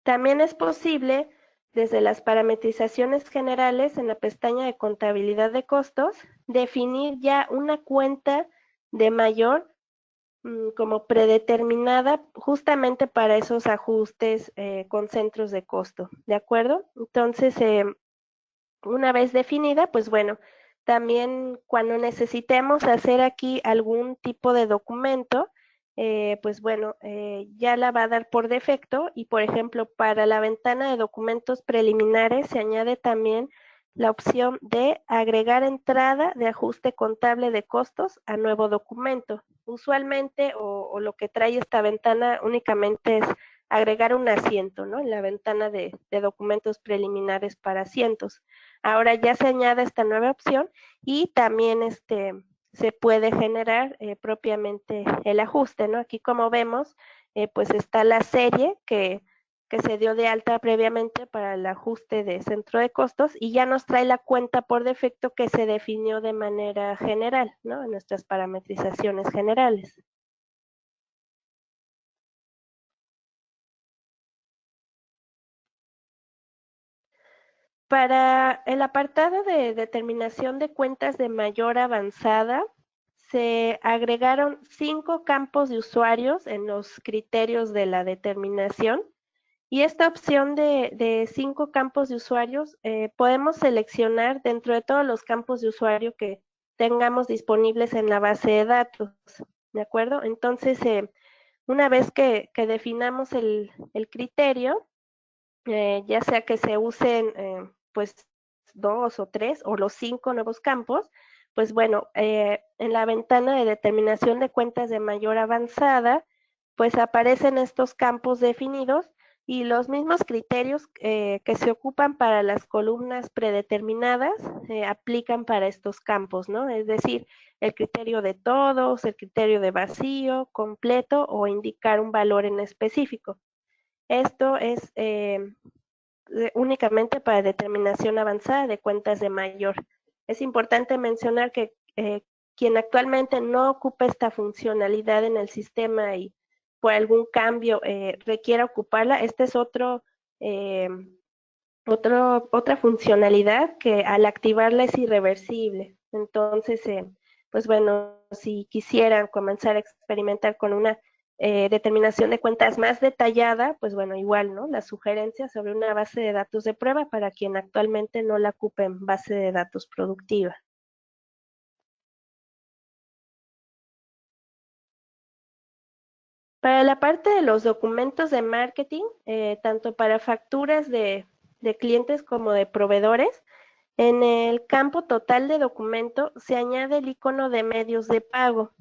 También es posible, desde las parametrizaciones generales en la pestaña de contabilidad de costos, definir ya una cuenta de mayor como predeterminada justamente para esos ajustes con centros de costo, ¿de acuerdo? Entonces, una vez definida, pues bueno, también cuando necesitemos hacer aquí algún tipo de documento, pues bueno, ya la va a dar por defecto y por ejemplo para la ventana de documentos preliminares se añade también la opción de agregar entrada de ajuste contable de costos a nuevo documento. Usualmente o lo que trae esta ventana únicamente es agregar un asiento, ¿no? En la ventana de documentos preliminares para asientos. Ahora ya se añade esta nueva opción y también se puede generar propiamente el ajuste, ¿no? Aquí como vemos, pues está la serie que se dio de alta previamente para el ajuste de centro de costos y ya nos trae la cuenta por defecto que se definió de manera general, ¿no? En nuestras parametrizaciones generales. Para el apartado de determinación de cuentas de mayor avanzada, se agregaron 5 campos de usuarios en los criterios de la determinación y esta opción de 5 campos de usuarios podemos seleccionar dentro de todos los campos de usuario que tengamos disponibles en la base de datos, ¿de acuerdo? Entonces, una vez que definamos el criterio, ya sea que se usen pues 2 o 3 o los 5 nuevos campos, pues bueno, en la ventana de determinación de cuentas de mayor avanzada, pues aparecen estos campos definidos y los mismos criterios que se ocupan para las columnas predeterminadas aplican para estos campos, ¿no? Es decir, el criterio de todos, el criterio de vacío, completo o indicar un valor en específico. Esto es únicamente para determinación avanzada de cuentas de mayor. Es importante mencionar que quien actualmente no ocupa esta funcionalidad en el sistema y por algún cambio requiera ocuparla, este es eh, otra funcionalidad que al activarla es irreversible. Entonces, pues bueno, si quisieran comenzar a experimentar con una determinación de cuentas más detallada, pues bueno, igual, ¿no? La sugerencia sobre una base de datos de prueba para quien actualmente no la ocupe en base de datos productiva. Para la parte de los documentos de marketing, tanto para facturas de clientes como de proveedores, en el campo total de documento se añade el icono de medios de pago.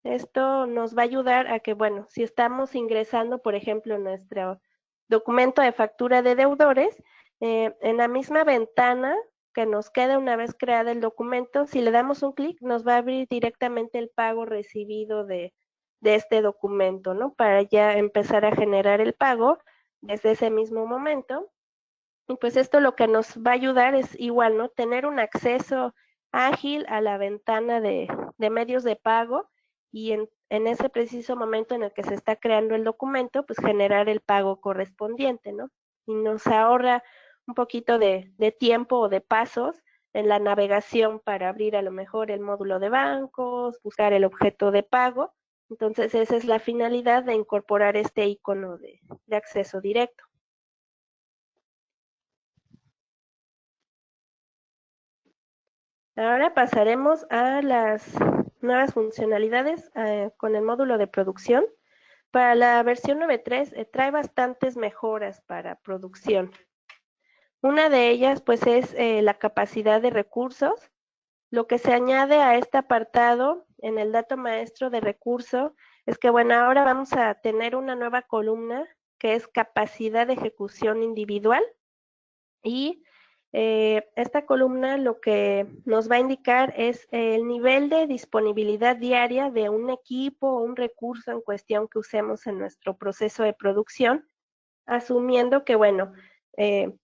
Esto nos va a ayudar a que, bueno, si estamos ingresando, por ejemplo, nuestro documento de factura de deudores, en la misma ventana que nos queda una vez creada el documento, si le damos un clic, nos va a abrir directamente el pago recibido de este documento, ¿no? Para ya empezar a generar el pago desde ese mismo momento. Y pues esto lo que nos va a ayudar es igual, ¿no? Tener un acceso ágil a la ventana de medios de pago y en ese preciso momento en el que se está creando el documento, pues generar el pago correspondiente, ¿no? Y nos ahorra un poquito de tiempo o de pasos en la navegación para abrir a lo mejor el módulo de bancos, buscar el objeto de pago. Entonces esa es la finalidad de incorporar este icono de acceso directo. Ahora pasaremos a las nuevas funcionalidades con el módulo de producción. Para la versión 9.3 trae bastantes mejoras para producción. Una de ellas pues es la capacidad de recursos. Lo que se añade a este apartado en el dato maestro de recurso es que, bueno, ahora vamos a tener una nueva columna que es capacidad de ejecución individual y esta columna lo que nos va a indicar es el nivel de disponibilidad diaria de un equipo o un recurso en cuestión que usemos en nuestro proceso de producción, asumiendo que, bueno, eh,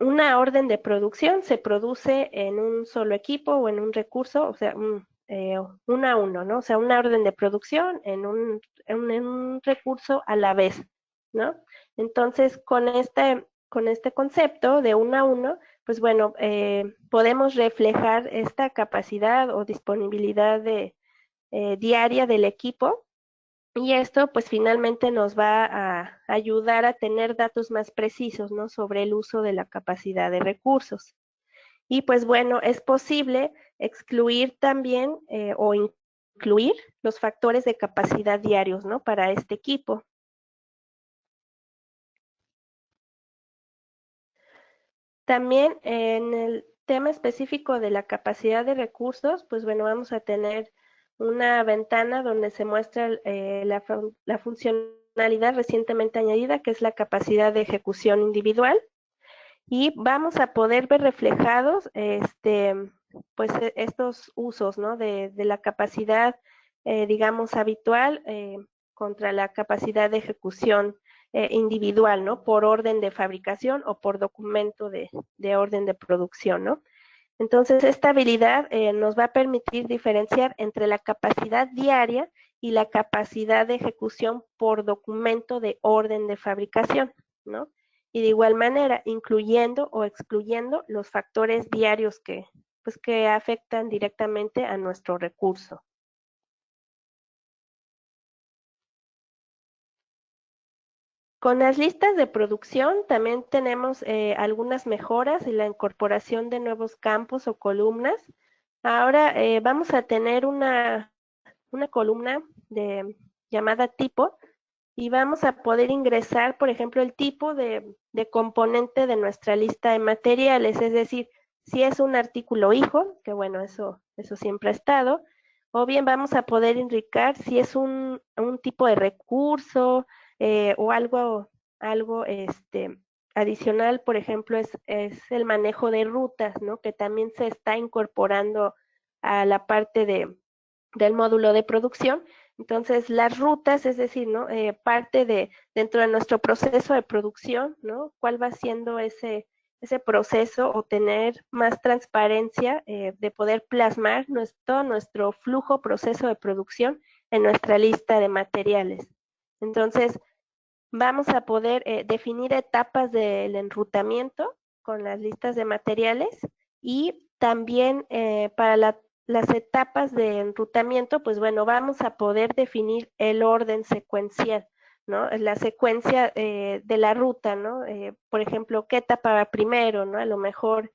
una orden de producción se produce en un solo equipo o en un recurso, o sea, uno a uno, ¿no? O sea, una orden de producción en un recurso a la vez, ¿no? Entonces, con este concepto de uno a uno, pues bueno, podemos reflejar esta capacidad o disponibilidad diaria del equipo y esto pues finalmente nos va a ayudar a tener datos más precisos, ¿no? Sobre el uso de la capacidad de recursos. Y pues bueno, es posible excluir también o incluir los factores de capacidad diarios, ¿no? Para este equipo. También en el tema específico de la capacidad de recursos, pues bueno, vamos a tener una ventana donde se muestra la funcionalidad recientemente añadida, que es la capacidad de ejecución individual. Y vamos a poder ver reflejados pues estos usos, ¿no? De la capacidad, digamos, habitual contra la capacidad de ejecución individual, ¿no? Por orden de fabricación o por documento de orden de producción, ¿no? Entonces, esta habilidad nos va a permitir diferenciar entre la capacidad diaria y la capacidad de ejecución por documento de orden de fabricación, ¿no? Y de igual manera, incluyendo o excluyendo los factores diarios pues, que afectan directamente a nuestro recurso. Con las listas de producción también tenemos algunas mejoras y la incorporación de nuevos campos o columnas. Ahora vamos a tener una columna llamada tipo y vamos a poder ingresar, por ejemplo, el tipo de componente de nuestra lista de materiales, es decir, si es un artículo hijo, que bueno, eso siempre ha estado, o bien vamos a poder indicar si es un tipo de recurso o algo adicional, por ejemplo, es el manejo de rutas, ¿no? Que también se está incorporando a la parte del módulo de producción. Entonces, las rutas, es decir, ¿no? Parte dentro de nuestro proceso de producción, ¿no? ¿Cuál va siendo ese proceso o tener más transparencia de poder plasmar todo nuestro flujo, proceso de producción en nuestra lista de materiales? Entonces, vamos a poder definir etapas del enrutamiento con las listas de materiales y también para las etapas de enrutamiento, pues bueno, vamos a poder definir el orden secuencial, ¿no? La secuencia de la ruta, ¿no? Por ejemplo, ¿qué etapa va primero, ¿no? A lo mejor,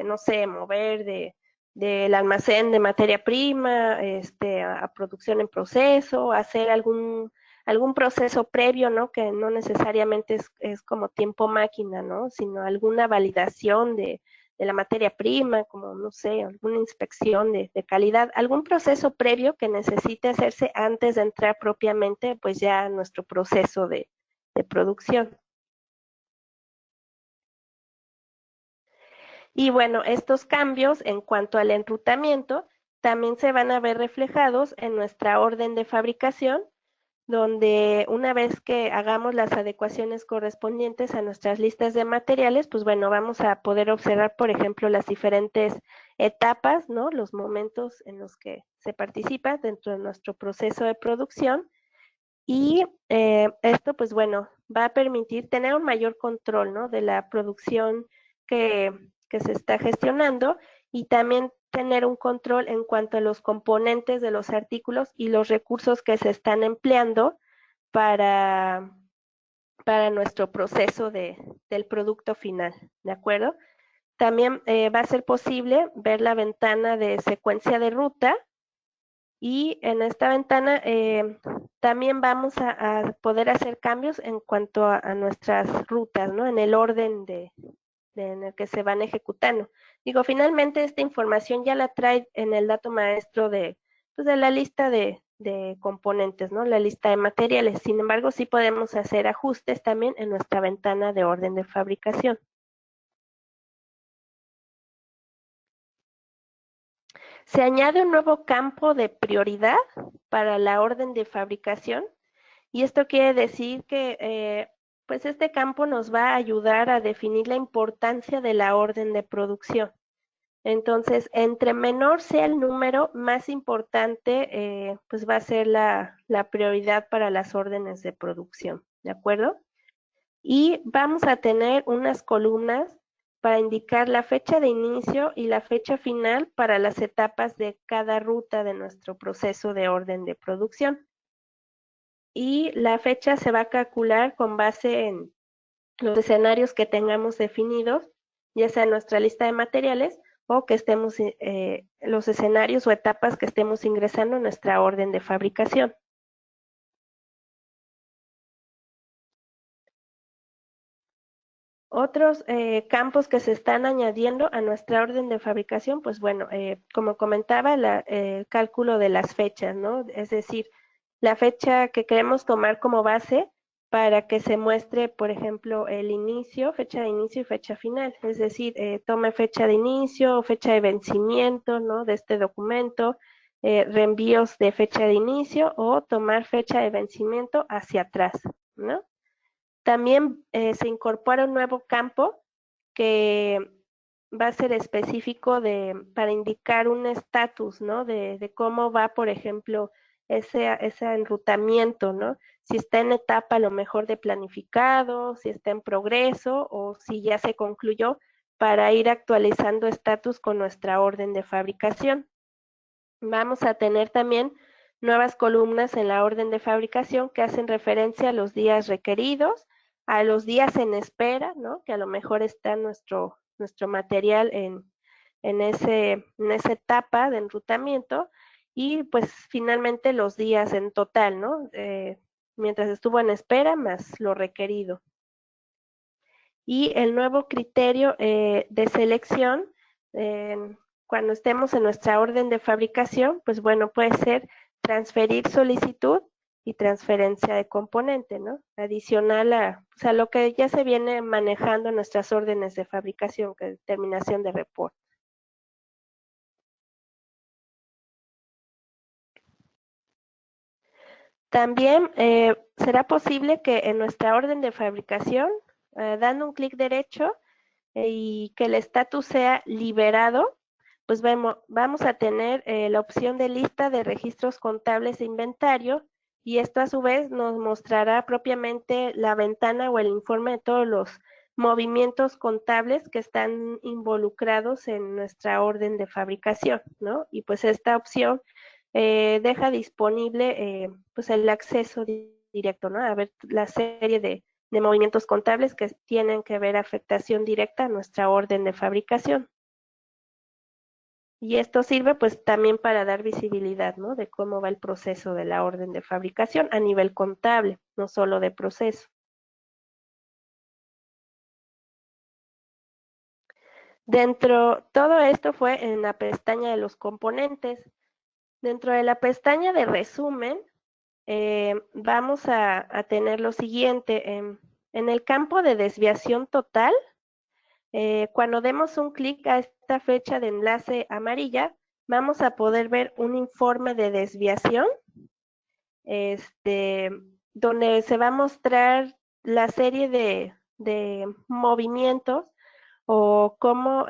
no sé, mover del almacén de materia prima a producción en proceso, hacer algún proceso previo, ¿no? Que no necesariamente es como tiempo máquina, ¿no? Sino alguna validación de la materia prima, como, no sé, alguna inspección de calidad, algún proceso previo que necesite hacerse antes de entrar propiamente, pues ya a nuestro proceso de producción. Y bueno, estos cambios en cuanto al enrutamiento también se van a ver reflejados en nuestra orden de fabricación, donde una vez que hagamos las adecuaciones correspondientes a nuestras listas de materiales, pues bueno, vamos a poder observar, por ejemplo, las diferentes etapas, ¿no? Los momentos en los que se participa dentro de nuestro proceso de producción. Y esto, pues bueno, va a permitir tener un mayor control, ¿no? De la producción que, que se está gestionando y también tener un control en cuanto a los componentes de los artículos y los recursos que se están empleando para, para nuestro proceso del producto final, ¿de acuerdo? también va a ser posible ver la ventana de secuencia de ruta, y en esta ventana también vamos a poder hacer cambios en cuanto a nuestras rutas, ¿no? En el orden en el que se van ejecutando. Digo, finalmente esta información ya la trae en el dato maestro pues de la lista de componentes, ¿no? La lista de materiales. Sin embargo, sí podemos hacer ajustes también en nuestra ventana de orden de fabricación. Se añade un nuevo campo de prioridad para la orden de fabricación, y esto quiere decir que pues este campo nos va a ayudar a definir la importancia de la orden de producción. Entonces, entre menor sea el número, más importante pues va a ser la prioridad para las órdenes de producción, ¿de acuerdo? Y vamos a tener unas columnas para indicar la fecha de inicio y la fecha final para las etapas de cada ruta de nuestro proceso de orden de producción. Y la fecha se va a calcular con base en los escenarios que tengamos definidos, ya sea en nuestra lista de materiales o que estemos los escenarios o etapas que estemos ingresando en nuestra orden de fabricación. Otros campos que se están añadiendo a nuestra orden de fabricación, pues bueno, como comentaba, el cálculo de las fechas, ¿no? Es decir, la fecha que queremos tomar como base para que se muestre, por ejemplo, el inicio, fecha de inicio y fecha final. Es decir, tome fecha de inicio, fecha de vencimiento, ¿no? De este documento, reenvíos de fecha de inicio o tomar fecha de vencimiento hacia atrás, ¿no? También se incorpora un nuevo campo que va a ser específico para indicar un estatus, ¿no? De cómo va, por ejemplo, ese enrutamiento, ¿no? Si está en etapa a lo mejor de planificado, si está en progreso o si ya se concluyó, para ir actualizando estatus con nuestra orden de fabricación. Vamos a tener también nuevas columnas en la orden de fabricación que hacen referencia a los días requeridos, a los días en espera, ¿no? Que a lo mejor está nuestro material en esa etapa de enrutamiento, y pues finalmente los días en total, ¿no? Mientras estuvo en espera más lo requerido. Y el nuevo criterio de selección, cuando estemos en nuestra orden de fabricación, pues bueno, puede ser transferir solicitud y transferencia de componente, ¿no? Adicional o sea, lo que ya se viene manejando en nuestras órdenes de fabricación, que es terminación de reporte. También será posible que en nuestra orden de fabricación, dando un clic derecho y que el estatus sea liberado, pues vamos a tener la opción de lista de registros contables de inventario, y esto a su vez nos mostrará propiamente la ventana o el informe de todos los movimientos contables que están involucrados en nuestra orden de fabricación, ¿no? Y pues esta opción deja disponible pues el acceso directo, ¿no? A ver la serie de movimientos contables que tienen que ver afectación directa a nuestra orden de fabricación. Y esto sirve pues también para dar visibilidad, ¿no? De cómo va el proceso de la orden de fabricación a nivel contable, no solo de proceso. Todo esto fue en la pestaña de los componentes. Dentro de la pestaña de resumen, vamos a tener lo siguiente. En el campo de desviación total, cuando demos un clic a esta fecha de enlace amarilla, vamos a poder ver un informe de desviación, donde se va a mostrar la serie de movimientos o cómo,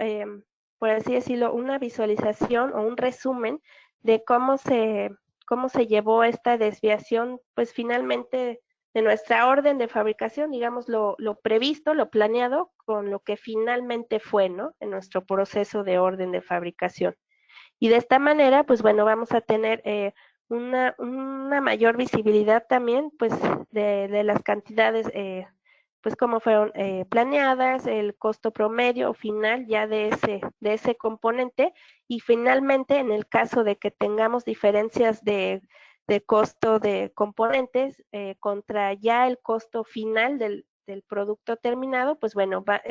por así decirlo, una visualización o un resumen de cómo se llevó esta desviación, pues finalmente de nuestra orden de fabricación, digamos, lo previsto, lo planeado, con lo que finalmente fue, ¿no? En nuestro proceso de orden de fabricación. Y de esta manera, pues bueno, vamos a tener una mayor visibilidad también, pues, de las cantidades pues cómo fueron planeadas, el costo promedio o final ya de ese componente, y finalmente en el caso de que tengamos diferencias de costo de componentes contra ya el costo final del producto terminado, pues bueno, va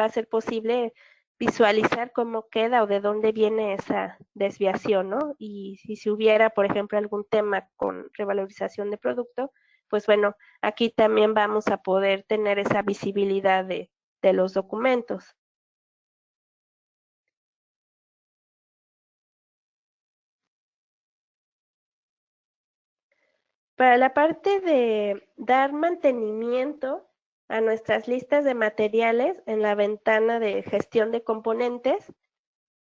a ser posible visualizar cómo queda o de dónde viene esa desviación, ¿no? Y si hubiera, por ejemplo, algún tema con revalorización de producto, pues bueno, aquí también vamos a poder tener esa visibilidad de los documentos. Para la parte de dar mantenimiento a nuestras listas de materiales en la ventana de gestión de componentes,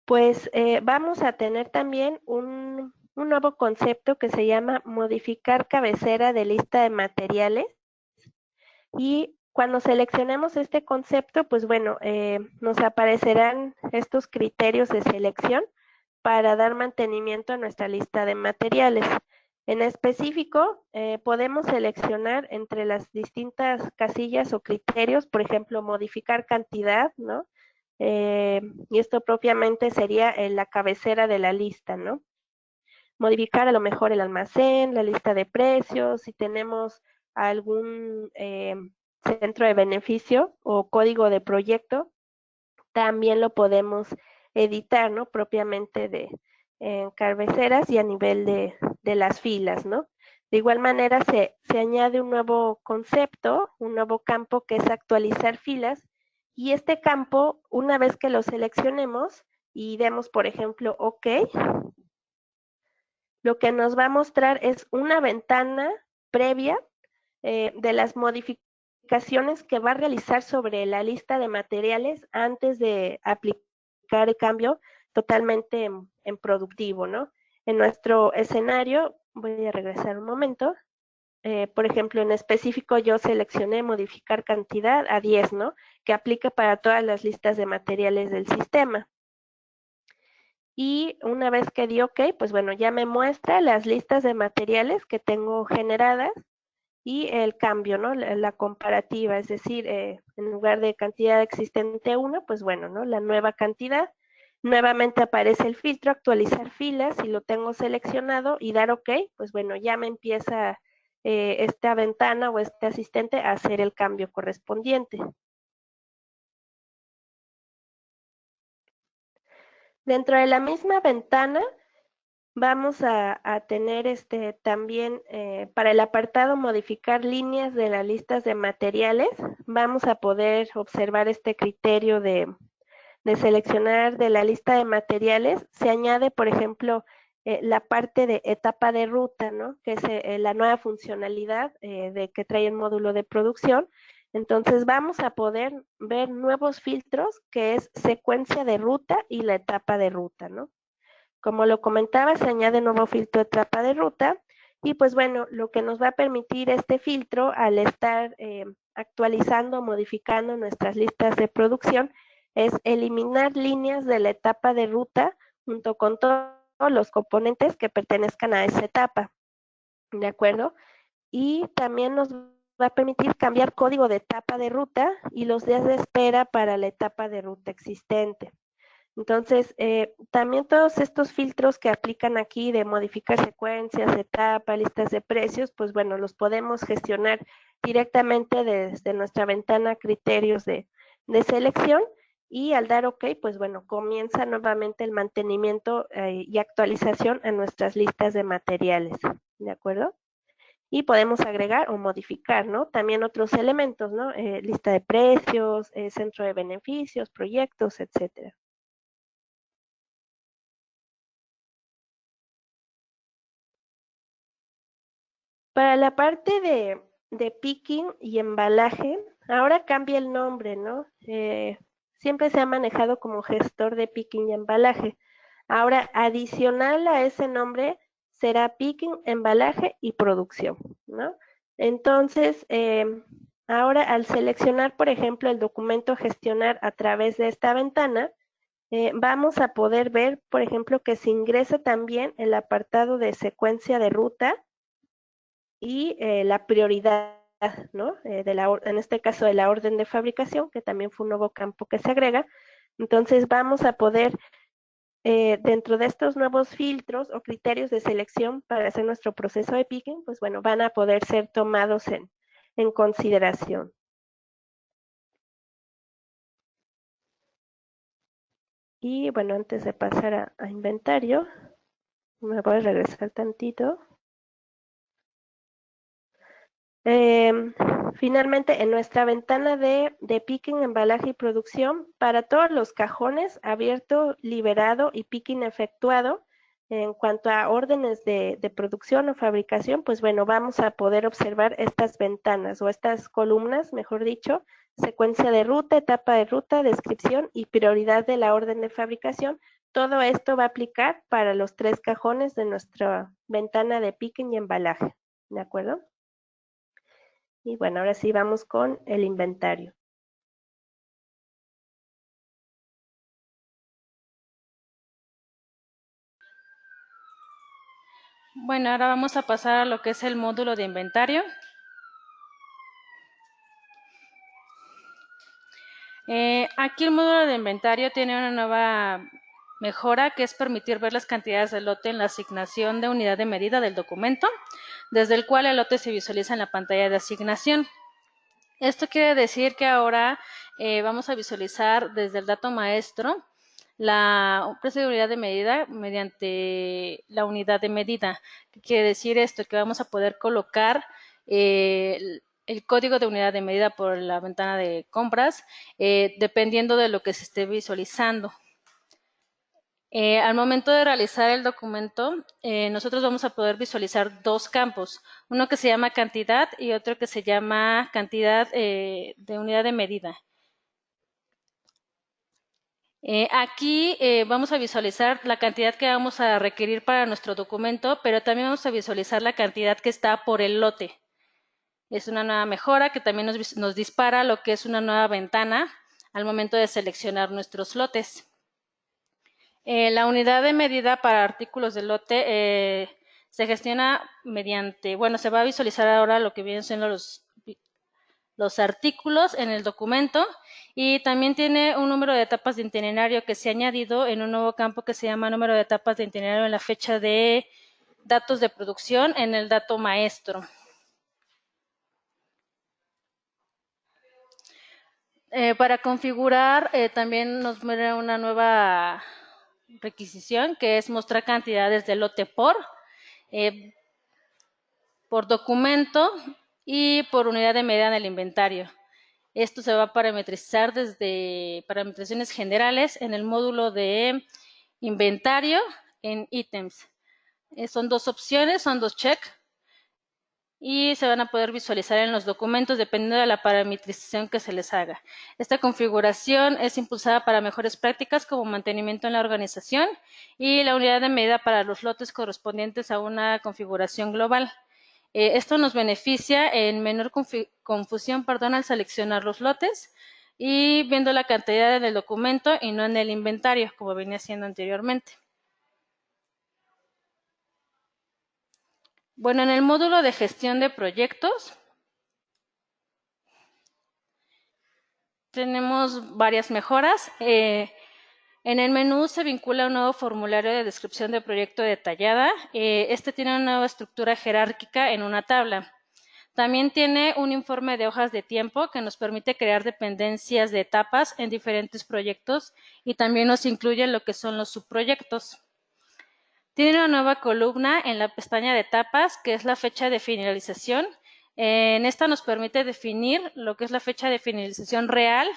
pues vamos a tener también un nuevo concepto que se llama modificar cabecera de lista de materiales. Y cuando seleccionemos este concepto, pues bueno, nos aparecerán estos criterios de selección para dar mantenimiento a nuestra lista de materiales. En específico, podemos seleccionar entre las distintas casillas o criterios, por ejemplo, modificar cantidad, ¿no? Y esto propiamente sería en la cabecera de la lista, ¿no? Modificar a lo mejor el almacén, la lista de precios, si tenemos algún centro de beneficio o código de proyecto, también lo podemos editar, ¿no? Propiamente de cabeceras y a nivel de las filas, ¿no? De igual manera se añade un nuevo concepto, un nuevo campo que es actualizar filas, y este campo, una vez que lo seleccionemos y demos, por ejemplo, OK, lo que nos va a mostrar es una ventana previa de las modificaciones que va a realizar sobre la lista de materiales antes de aplicar el cambio totalmente en productivo, ¿no? En nuestro escenario, voy a regresar un momento, por ejemplo, en específico yo seleccioné modificar cantidad a 10, ¿no? Que aplica para todas las listas de materiales del sistema. Y una vez que di OK, pues bueno, ya me muestra las listas de materiales que tengo generadas y el cambio, ¿no? La comparativa, es decir, en lugar de cantidad existente 1, pues bueno, ¿no? La nueva cantidad. Nuevamente aparece el filtro, actualizar filas, si lo tengo seleccionado y dar OK, pues bueno, ya me empieza esta ventana o este asistente a hacer el cambio correspondiente. Dentro de la misma ventana, vamos a tener también para el apartado modificar líneas de las listas de materiales. Vamos a poder observar este criterio de seleccionar de la lista de materiales. Se añade, por ejemplo, la parte de etapa de ruta, ¿no? Que es la nueva funcionalidad de que trae el módulo de producción. Entonces vamos a poder ver nuevos filtros, que es secuencia de ruta y la etapa de ruta, ¿no? Como lo comentaba, se añade nuevo filtro de etapa de ruta y pues bueno, lo que nos va a permitir este filtro al estar actualizando, modificando nuestras listas de producción es eliminar líneas de la etapa de ruta junto con todos los componentes que pertenezcan a esa etapa, ¿de acuerdo? Y también nos va a permitir cambiar código de etapa de ruta y los días de espera para la etapa de ruta existente. Entonces, también todos estos filtros que aplican aquí de modificar secuencias, etapas, listas de precios, pues bueno, los podemos gestionar directamente desde nuestra ventana criterios de selección y al dar OK, pues bueno, comienza nuevamente el mantenimiento y actualización a nuestras listas de materiales, ¿de acuerdo? Y podemos agregar o modificar, ¿no? También otros elementos, ¿no? Lista de precios, centro de beneficios, proyectos, etcétera. Para la parte de picking y embalaje, ahora cambia el nombre, ¿no? Siempre se ha manejado como gestor de picking y embalaje. Ahora, adicional a ese nombre, será picking, embalaje y producción, ¿no? Entonces, ahora al seleccionar, por ejemplo, el documento gestionar a través de esta ventana, vamos a poder ver, por ejemplo, que se ingresa también el apartado de secuencia de ruta y la prioridad, ¿no? En este caso de la orden de fabricación, que también fue un nuevo campo que se agrega. Entonces vamos a poder, dentro de estos nuevos filtros o criterios de selección para hacer nuestro proceso de picking, pues bueno, van a poder ser tomados en consideración. Y bueno, antes de pasar a inventario, me voy a regresar tantito. Finalmente, en nuestra ventana de picking, embalaje y producción, para todos los cajones abierto, liberado y picking efectuado, en cuanto a órdenes de producción o fabricación, pues bueno, vamos a poder observar estas ventanas o estas columnas, mejor dicho, secuencia de ruta, etapa de ruta, descripción y prioridad de la orden de fabricación. Todo esto va a aplicar para los 3 cajones de nuestra ventana de picking y embalaje, ¿de acuerdo? Y bueno, ahora sí vamos con el inventario. Bueno, ahora vamos a pasar a lo que es el módulo de inventario. Aquí el módulo de inventario tiene una nueva mejora, que es permitir ver las cantidades de lote en la asignación de unidad de medida del documento, desde el cual el lote se visualiza en la pantalla de asignación. Esto quiere decir que ahora vamos a visualizar desde el dato maestro la precio de unidad de medida mediante la unidad de medida. ¿Qué quiere decir esto? Que vamos a poder colocar el código de unidad de medida por la ventana de compras, dependiendo de lo que se esté visualizando. Al momento de realizar el documento, nosotros vamos a poder visualizar 2 campos, uno que se llama cantidad y otro que se llama cantidad de unidad de medida. Aquí vamos a visualizar la cantidad que vamos a requerir para nuestro documento, pero también vamos a visualizar la cantidad que está por el lote. Es una nueva mejora que también nos dispara lo que es una nueva ventana al momento de seleccionar nuestros lotes. La unidad de medida para artículos de lote se gestiona mediante, bueno, se va a visualizar ahora lo que vienen siendo los artículos en el documento, y también tiene un número de etapas de itinerario que se ha añadido en un nuevo campo que se llama número de etapas de itinerario en la fecha de datos de producción en el dato maestro. Para configurar también nos muestra una nueva requisición, que es mostrar cantidades de lote por documento y por unidad de medida en el inventario. Esto se va a parametrizar desde parametrizaciones generales en el módulo de inventario en ítems. Son 2 opciones, son 2 check, y se van a poder visualizar en los documentos dependiendo de la parametrización que se les haga. Esta configuración es impulsada para mejores prácticas como mantenimiento en la organización y la unidad de medida para los lotes correspondientes a una configuración global. Esto nos beneficia en menor confusión al seleccionar los lotes y viendo la cantidad en el documento y no en el inventario, como venía haciendo anteriormente. Bueno, en el módulo de gestión de proyectos tenemos varias mejoras. En el menú se vincula un nuevo formulario de descripción de proyecto detallada. Este tiene una nueva estructura jerárquica en una tabla. También tiene un informe de hojas de tiempo que nos permite crear dependencias de etapas en diferentes proyectos, y también nos incluye lo que son los subproyectos. Tiene una nueva columna en la pestaña de etapas, que es la fecha de finalización. En esta nos permite definir lo que es la fecha de finalización real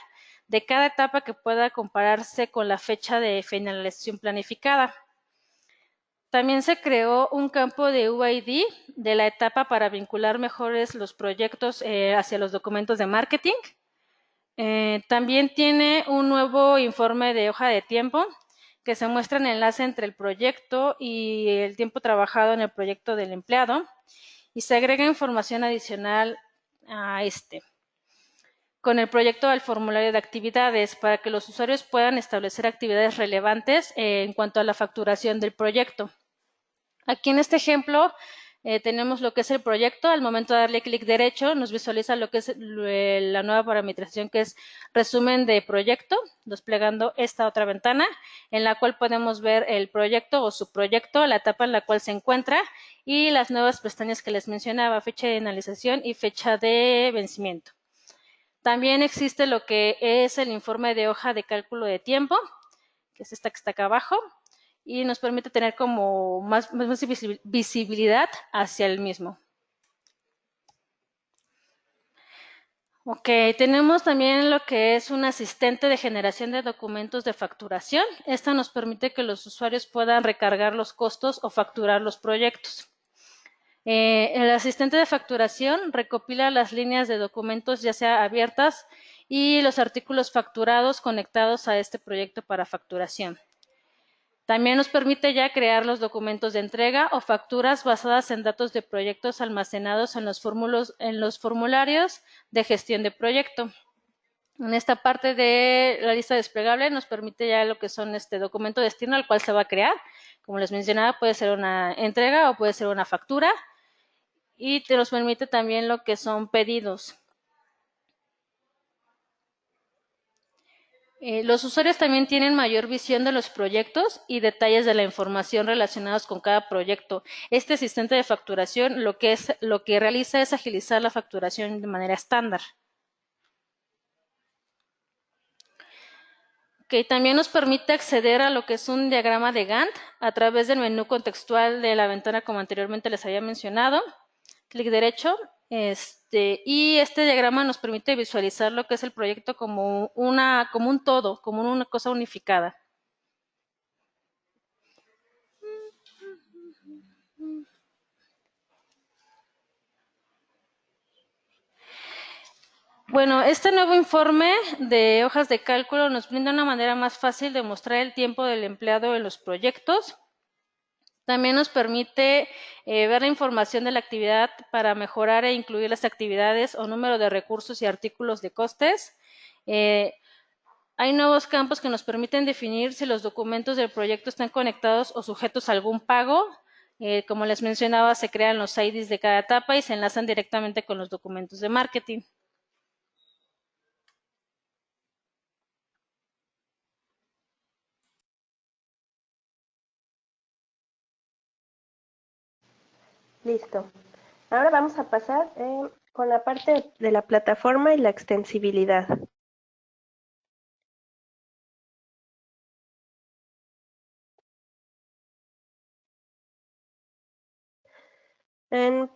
de cada etapa, que pueda compararse con la fecha de finalización planificada. También se creó un campo de UID de la etapa para vincular mejores los proyectos hacia los documentos de marketing. También tiene un nuevo informe de hoja de tiempo, que se muestra el enlace entre el proyecto y el tiempo trabajado en el proyecto del empleado, y se agrega información adicional a con el proyecto al formulario de actividades, para que los usuarios puedan establecer actividades relevantes en cuanto a la facturación del proyecto. Aquí en este ejemplo tenemos lo que es el proyecto. Al momento de darle clic derecho, nos visualiza lo que es la nueva parametrización, que es resumen de proyecto, desplegando esta otra ventana, en la cual podemos ver el proyecto o subproyecto, la etapa en la cual se encuentra, y las nuevas pestañas que les mencionaba, fecha de finalización y fecha de vencimiento. También existe lo que es el informe de hoja de cálculo de tiempo, que es esta que está acá abajo, y nos permite tener como más visibilidad hacia el mismo. Ok, tenemos también lo que es un asistente de generación de documentos de facturación. Esta nos permite que los usuarios puedan recargar los costos o facturar los proyectos. El asistente de facturación recopila las líneas de documentos ya sea abiertas y los artículos facturados conectados a este proyecto para facturación. También nos permite ya crear los documentos de entrega o facturas basadas en datos de proyectos almacenados en los formularios de gestión de proyecto. En esta parte de la lista desplegable nos permite ya lo que son este documento destino al cual se va a crear. Como les mencionaba, puede ser una entrega o puede ser una factura. Y nos permite también lo que son pedidos. Los usuarios también tienen mayor visión de los proyectos y detalles de la información relacionados con cada proyecto. Este asistente de facturación lo que realiza es agilizar la facturación de manera estándar. También nos permite acceder a lo que es un diagrama de Gantt a través del menú contextual de la ventana, como anteriormente les había mencionado. Clic derecho. Y este diagrama nos permite visualizar lo que es el proyecto como un todo, como una cosa unificada. Bueno, este nuevo informe de hojas de cálculo nos brinda una manera más fácil de mostrar el tiempo del empleado en los proyectos. También nos permite ver la información de la actividad para mejorar e incluir las actividades o número de recursos y artículos de costes. Hay nuevos campos que nos permiten definir si los documentos del proyecto están conectados o sujetos a algún pago. Como les mencionaba, se crean los IDs de cada etapa y se enlazan directamente con los documentos de marketing. Listo. Ahora vamos a pasar con la parte de la plataforma y la extensibilidad. En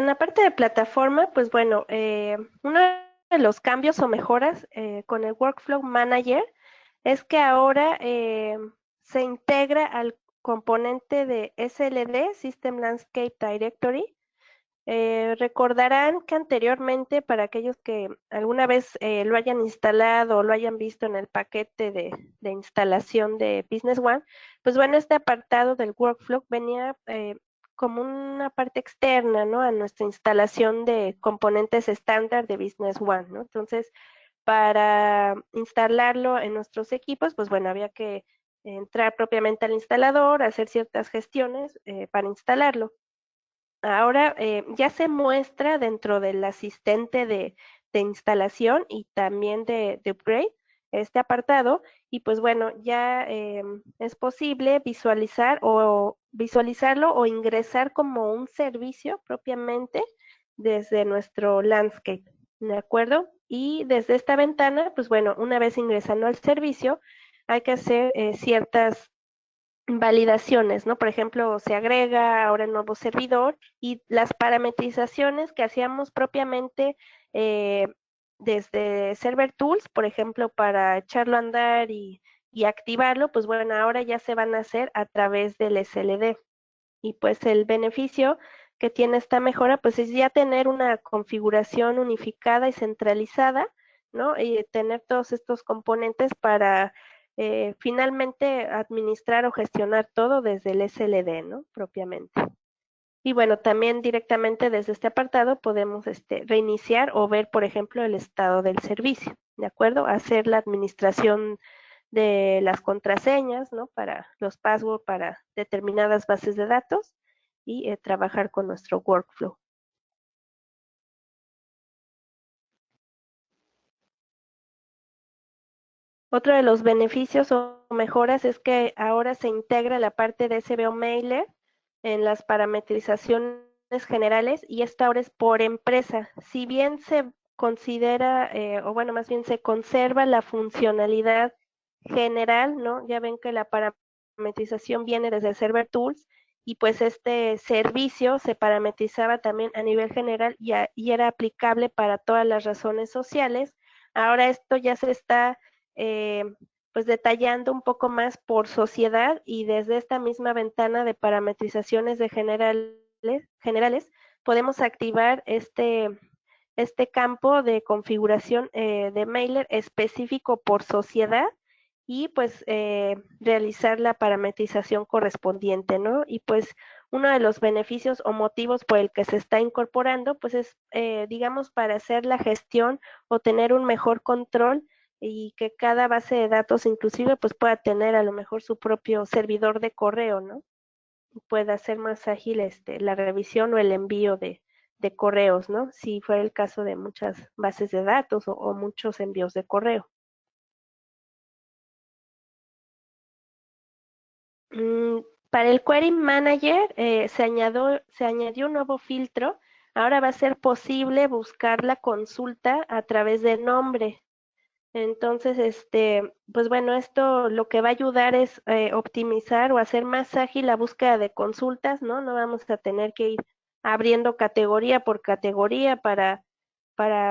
la parte de plataforma, pues bueno, uno de los cambios o mejoras con el Workflow Manager es que ahora se integra al componente de SLD, System Landscape Directory. Recordarán que anteriormente, para aquellos que alguna vez lo hayan instalado o lo hayan visto en el paquete de instalación de Business One, pues bueno, este apartado del Workflow venía como una parte externa, ¿no? A nuestra instalación de componentes estándar de Business One, ¿no? Entonces, para instalarlo en nuestros equipos, pues bueno, había que entrar propiamente al instalador, hacer ciertas gestiones para instalarlo. Ahora ya se muestra dentro del asistente de instalación y también de upgrade este apartado, y pues bueno, ya es posible visualizarlo o ingresar como un servicio propiamente desde nuestro landscape, ¿de acuerdo? Y desde esta ventana, pues bueno, una vez ingresando al servicio, hay que hacer ciertas validaciones, ¿no? Por ejemplo, se agrega ahora el nuevo servidor y las parametrizaciones que hacíamos propiamente desde Server Tools, por ejemplo, para echarlo a andar y activarlo, pues bueno, ahora ya se van a hacer a través del SLD. Y pues el beneficio que tiene esta mejora, pues es ya tener una configuración unificada y centralizada, ¿no? Y tener todos estos componentes para finalmente administrar o gestionar todo desde el SLD, ¿no? Propiamente. Y bueno, también directamente desde este apartado podemos reiniciar o ver, por ejemplo, el estado del servicio, ¿de acuerdo? Hacer la administración de las contraseñas, ¿no? Para los passwords para determinadas bases de datos y trabajar con nuestro workflow. Otro de los beneficios o mejoras es que ahora se integra la parte de SBO Mailer en las parametrizaciones generales y esta ahora es por empresa. Si bien se considera, o bueno, más bien se conserva la funcionalidad general, ¿no? Ya ven que la parametrización viene desde Server Tools y pues este servicio se parametrizaba también a nivel general y era aplicable para todas las razones sociales. Ahora esto ya se está eh, pues detallando un poco más por sociedad y desde esta misma ventana de parametrizaciones de generales podemos activar este campo de configuración de mailer específico por sociedad y pues realizar la parametrización correspondiente, ¿no? Y pues uno de los beneficios o motivos por el que se está incorporando, pues es, digamos, para hacer la gestión o tener un mejor control y que cada base de datos inclusive pues pueda tener a lo mejor su propio servidor de correo, ¿no? Pueda hacer más ágil la revisión o el envío de correos, ¿no? Si fuera el caso de muchas bases de datos o muchos envíos de correo. Para el Query Manager se añadió un nuevo filtro. Ahora va a ser posible buscar la consulta a través de nombre. Entonces, pues bueno, esto lo que va a ayudar es optimizar o hacer más ágil la búsqueda de consultas, ¿no? No vamos a tener que ir abriendo categoría por categoría para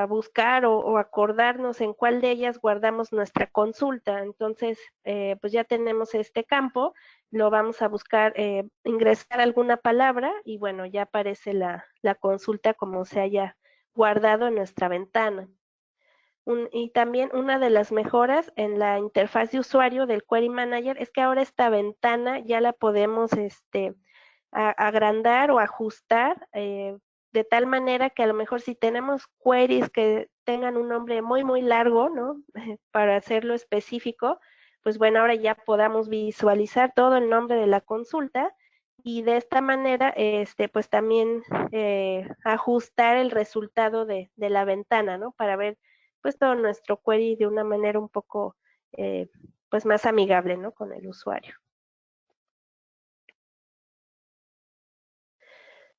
buscar o acordarnos en cuál de ellas guardamos nuestra consulta. Entonces, pues ya tenemos este campo, lo vamos a buscar, ingresar alguna palabra y bueno, ya aparece la consulta como se haya guardado en nuestra ventana. Y también una de las mejoras en la interfaz de usuario del Query Manager es que ahora esta ventana ya la podemos agrandar o ajustar de tal manera que a lo mejor si tenemos queries que tengan un nombre muy, muy largo, ¿no? Para hacerlo específico, pues bueno, ahora ya podamos visualizar todo el nombre de la consulta y de esta manera, pues también ajustar el resultado de la ventana, ¿no? Para ver pues todo nuestro query de una manera un poco pues más amigable, ¿no? Con el usuario.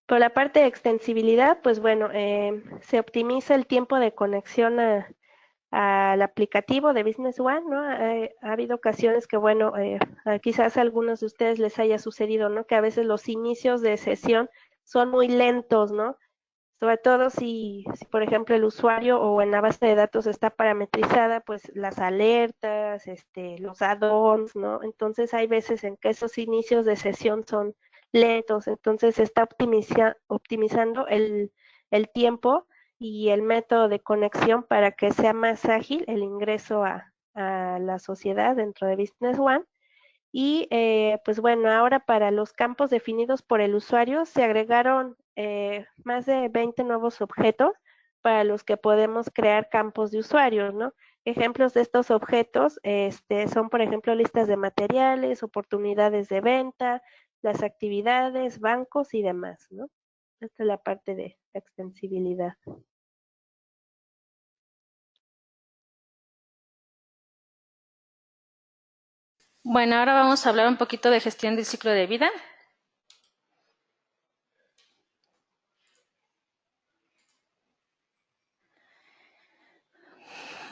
Por la parte de extensibilidad, pues bueno, se optimiza el tiempo de conexión al aplicativo de Business One, ¿no? Ha habido ocasiones que, bueno, quizás a algunos de ustedes les haya sucedido, ¿no? Que a veces los inicios de sesión son muy lentos, ¿no? Sobre todo si, por ejemplo, el usuario o en la base de datos está parametrizada, pues las alertas, los add-ons, ¿no? Entonces hay veces en que esos inicios de sesión son lentos, entonces se está optimizando el tiempo y el método de conexión para que sea más ágil el ingreso a la sociedad dentro de Business One. Y pues bueno, ahora para los campos definidos por el usuario se agregaron más de 20 nuevos objetos para los que podemos crear campos de usuarios, ¿no? Ejemplos de estos objetos son, por ejemplo, listas de materiales, oportunidades de venta, las actividades, bancos y demás, ¿no? Esta es la parte de extensibilidad. Bueno, ahora vamos a hablar un poquito de gestión del ciclo de vida.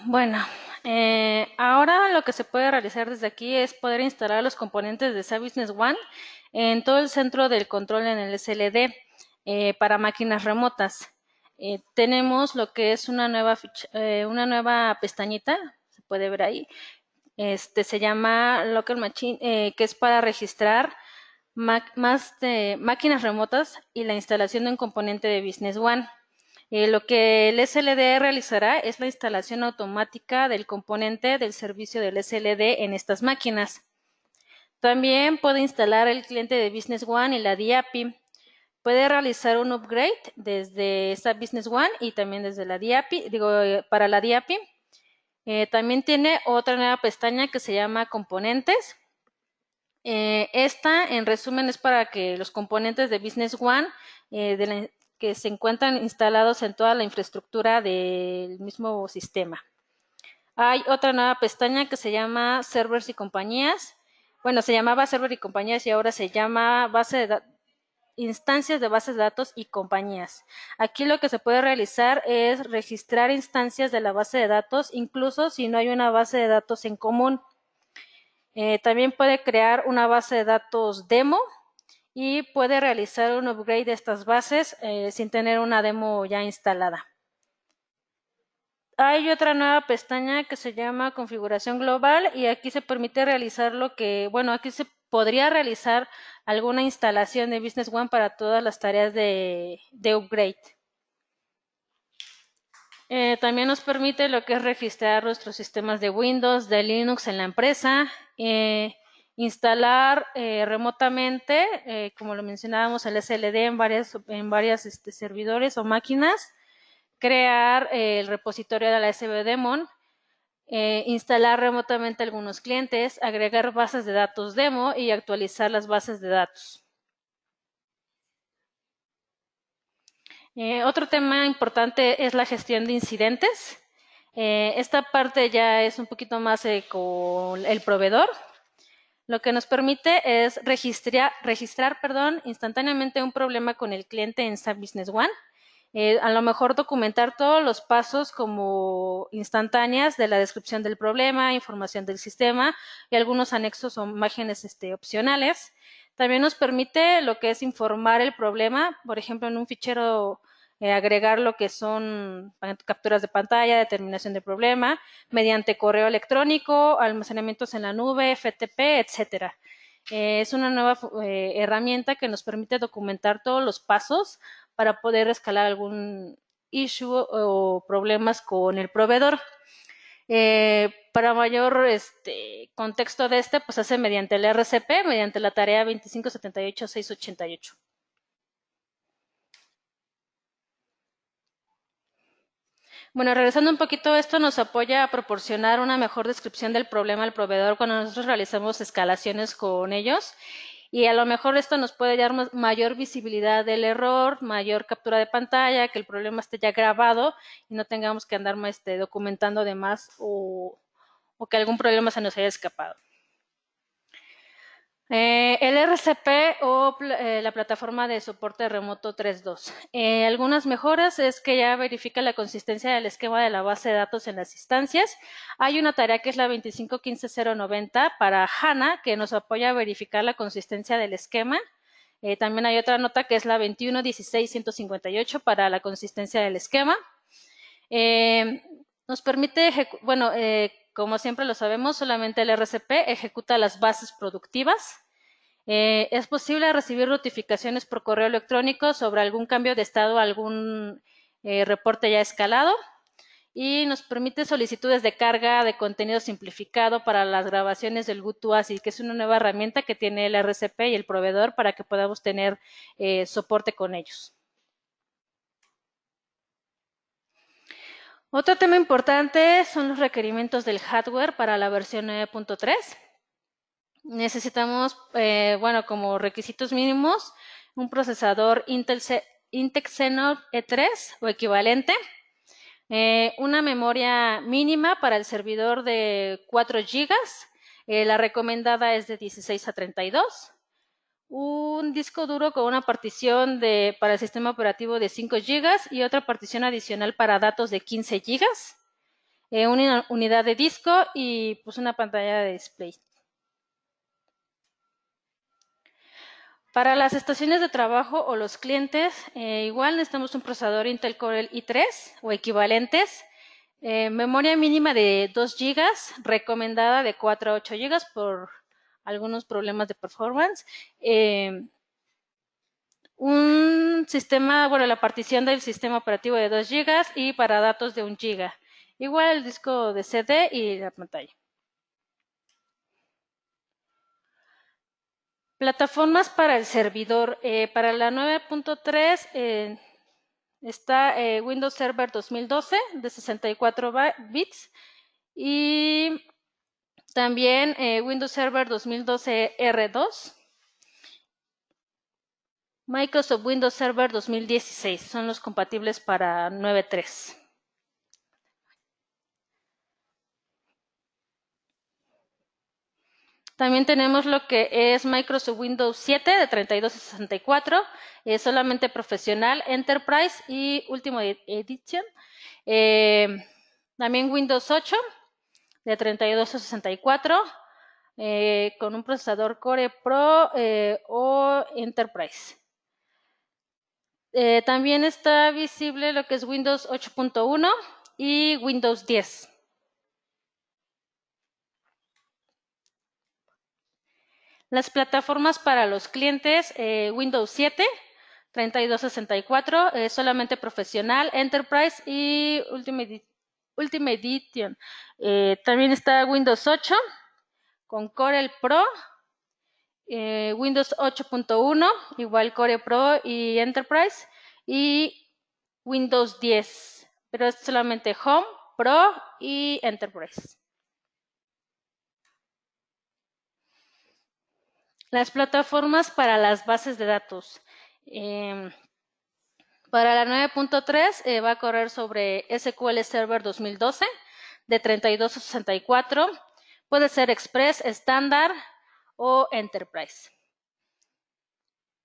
Bueno, ahora lo que se puede realizar desde aquí es poder instalar los componentes de SAP Business One en todo el centro del control en el SLD para máquinas remotas. Tenemos lo que es una nueva pestañita, se puede ver ahí. Se llama Local Machine, que es para registrar máquinas remotas y la instalación de un componente de Business One. Lo que el SLD realizará es la instalación automática del componente del servicio del SLD en estas máquinas. También puede instalar el cliente de Business One y la DIAPI. Puede realizar un upgrade desde esta Business One y también desde la DIAPI, para la DIAPI. También tiene otra nueva pestaña que se llama Componentes. Esta, en resumen, es para que los componentes de Business One que se encuentran instalados en toda la infraestructura del mismo sistema. Hay otra nueva pestaña que se llama Servers y compañías. Bueno, se llamaba Server y compañías y ahora se llama instancias de bases de datos y compañías. Aquí lo que se puede realizar es registrar instancias de la base de datos, incluso si no hay una base de datos en común. También puede crear una base de datos demo y puede realizar un upgrade de estas bases sin tener una demo ya instalada. Hay otra nueva pestaña que se llama configuración global y aquí se permite realizar aquí se podría realizar alguna instalación de Business One para todas las tareas de upgrade. También nos permite lo que es registrar nuestros sistemas de Windows, de Linux en la empresa, instalar remotamente, como lo mencionábamos, el SLD en varias servidores o máquinas, crear el repositorio de la SBDemon, instalar remotamente algunos clientes, agregar bases de datos demo y actualizar las bases de datos. Otro tema importante es la gestión de incidentes. Esta parte ya es un poquito más con el proveedor. Lo que nos permite es registrar instantáneamente un problema con el cliente en SAP Business One. A lo mejor documentar todos los pasos como instantáneas de la descripción del problema, información del sistema y algunos anexos o imágenes opcionales. También nos permite lo que es informar el problema, por ejemplo, en un fichero agregar lo que son capturas de pantalla, determinación de problema, mediante correo electrónico, almacenamientos en la nube, FTP, etcétera. Es una nueva herramienta que nos permite documentar todos los pasos para poder escalar algún issue o problemas con el proveedor. Para mayor contexto de pues se hace mediante el RCP, mediante la tarea 2578688. Bueno, regresando un poquito, esto nos apoya a proporcionar una mejor descripción del problema al proveedor cuando nosotros realizamos escalaciones con ellos. Y a lo mejor esto nos puede dar mayor visibilidad del error, mayor captura de pantalla, que el problema esté ya grabado y no tengamos que andar documentando de más o que algún problema se nos haya escapado. El RCP o la plataforma de soporte remoto 3.2. Algunas mejoras es que ya verifica la consistencia del esquema de la base de datos en las instancias. Hay una tarea que es la 2515090 para HANA que nos apoya a verificar la consistencia del esquema. También hay otra nota que es la 2116158 para la consistencia del esquema. Nos permite, como siempre lo sabemos, solamente el RCP ejecuta las bases productivas. Es posible recibir notificaciones por correo electrónico sobre algún cambio de estado, algún reporte ya escalado. Y nos permite solicitudes de carga de contenido simplificado para las grabaciones del GoToASI, que es una nueva herramienta que tiene el RCP y el proveedor para que podamos tener soporte con ellos. Otro tema importante son los requerimientos del hardware para la versión 9.3. Necesitamos, como requisitos mínimos, un procesador Intel Xenon E3 o equivalente, una memoria mínima para el servidor de 4 GB, la recomendada es de 16 a 32, un disco duro con una partición para el sistema operativo de 5 GB y otra partición adicional para datos de 15 GB, una unidad de disco y pues una pantalla de display. Para las estaciones de trabajo o los clientes, igual necesitamos un procesador Intel Core i3 o equivalentes, memoria mínima de 2 GB, recomendada de 4 a 8 GB por algunos problemas de performance, la partición del sistema operativo de 2 GB y para datos de 1 GB. Igual el disco de CD y la pantalla. Plataformas para el servidor. Para la 9.3 está Windows Server 2012 de 64 bits y También Windows Server 2012 R2. Microsoft Windows Server 2016 son los compatibles para 9.3. También tenemos lo que es Microsoft Windows 7 de 3264, solamente profesional, Enterprise y Ultimate Edition. También Windows 8 de 3264 con un procesador Core Pro o Enterprise. También está visible lo que es Windows 8.1 y Windows 10. Las plataformas para los clientes, Windows 7, 3264, solamente profesional, Enterprise y Ultimate Edition. También está Windows 8 con Corel Pro, Windows 8.1, igual Core Pro y Enterprise, y Windows 10, pero es solamente Home, Pro y Enterprise. Las plataformas para las bases de datos. Para la 9.3 va a correr sobre SQL Server 2012 de 3264. Puede ser Express, estándar o Enterprise.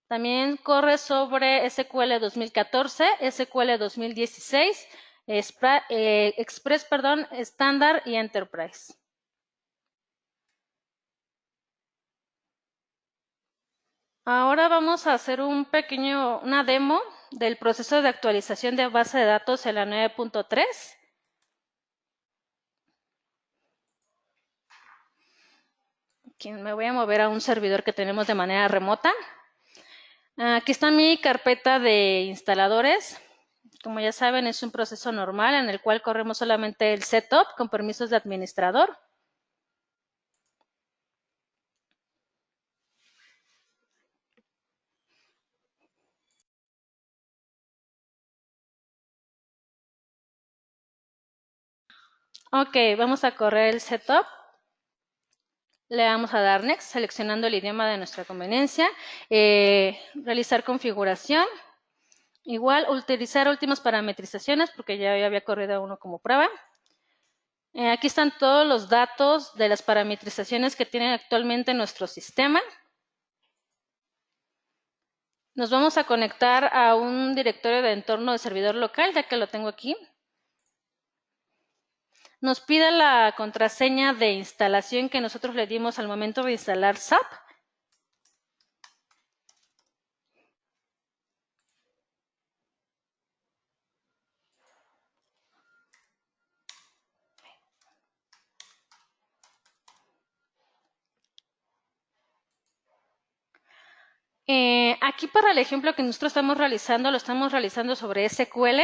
También corre sobre SQL 2014, SQL 2016, Express, estándar y Enterprise. Ahora vamos a hacer una demo del proceso de actualización de base de datos en la 9.3. Me voy a mover a un servidor que tenemos de manera remota. Aquí está mi carpeta de instaladores. Como ya saben, es un proceso normal en el cual corremos solamente el setup con permisos de administrador. Ok, vamos a correr el setup. Le vamos a dar Next, seleccionando el idioma de nuestra conveniencia. Realizar configuración. Igual, utilizar últimas parametrizaciones, porque ya había corrido uno como prueba. Aquí están todos los datos de las parametrizaciones que tiene actualmente nuestro sistema. Nos vamos a conectar a un directorio de entorno de servidor local, ya que lo tengo aquí. Nos pide la contraseña de instalación que nosotros le dimos al momento de instalar SAP. Aquí para el ejemplo que nosotros estamos realizando, lo estamos realizando sobre SQL.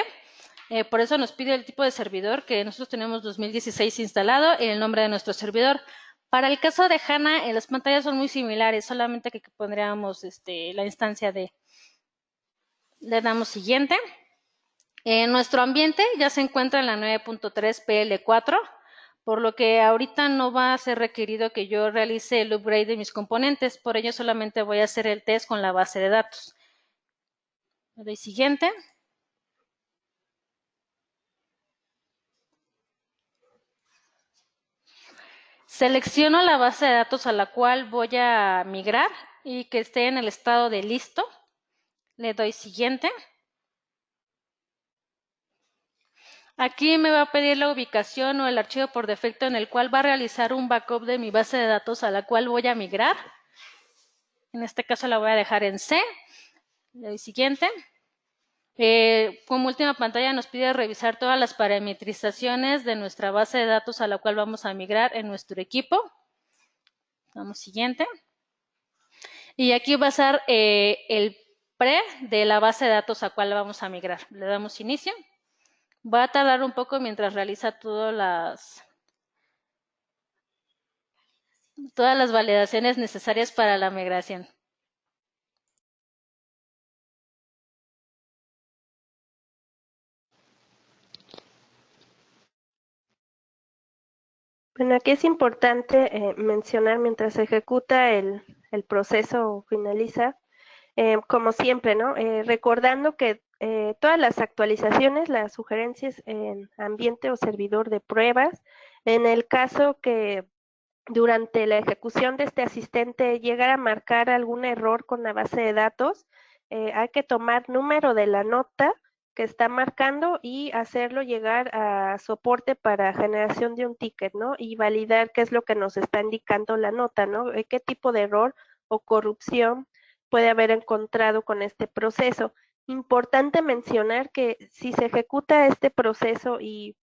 Por eso nos pide el tipo de servidor que nosotros tenemos 2016 instalado y el nombre de nuestro servidor. Para el caso de HANA, las pantallas son muy similares, solamente que pondríamos la instancia de... Le damos siguiente. Nuestro ambiente ya se encuentra en la 9.3 PL4, por lo que ahorita no va a ser requerido que yo realice el upgrade de mis componentes, por ello solamente voy a hacer el test con la base de datos. Le doy siguiente. Selecciono la base de datos a la cual voy a migrar y que esté en el estado de listo. Le doy siguiente. Aquí me va a pedir la ubicación o el archivo por defecto en el cual va a realizar un backup de mi base de datos a la cual voy a migrar. En este caso la voy a dejar en C. Le doy siguiente. Como última pantalla nos pide revisar todas las parametrizaciones de nuestra base de datos a la cual vamos a migrar en nuestro equipo. Damos siguiente. Y aquí va a ser el pre de la base de datos a cual vamos a migrar. Le damos inicio. Va a tardar un poco mientras realiza todas las validaciones necesarias para la migración. Bueno, aquí es importante mencionar mientras se ejecuta el proceso o finaliza, como siempre, ¿no? Recordando que todas las actualizaciones, las sugerencias en ambiente o servidor de pruebas, en el caso que durante la ejecución de este asistente llegara a marcar algún error con la base de datos, hay que tomar número de la nota que está marcando y hacerlo llegar a soporte para generación de un ticket, ¿no? Y validar qué es lo que nos está indicando la nota, ¿no? Qué tipo de error o corrupción puede haber encontrado con este proceso. Importante mencionar que si se ejecuta este proceso y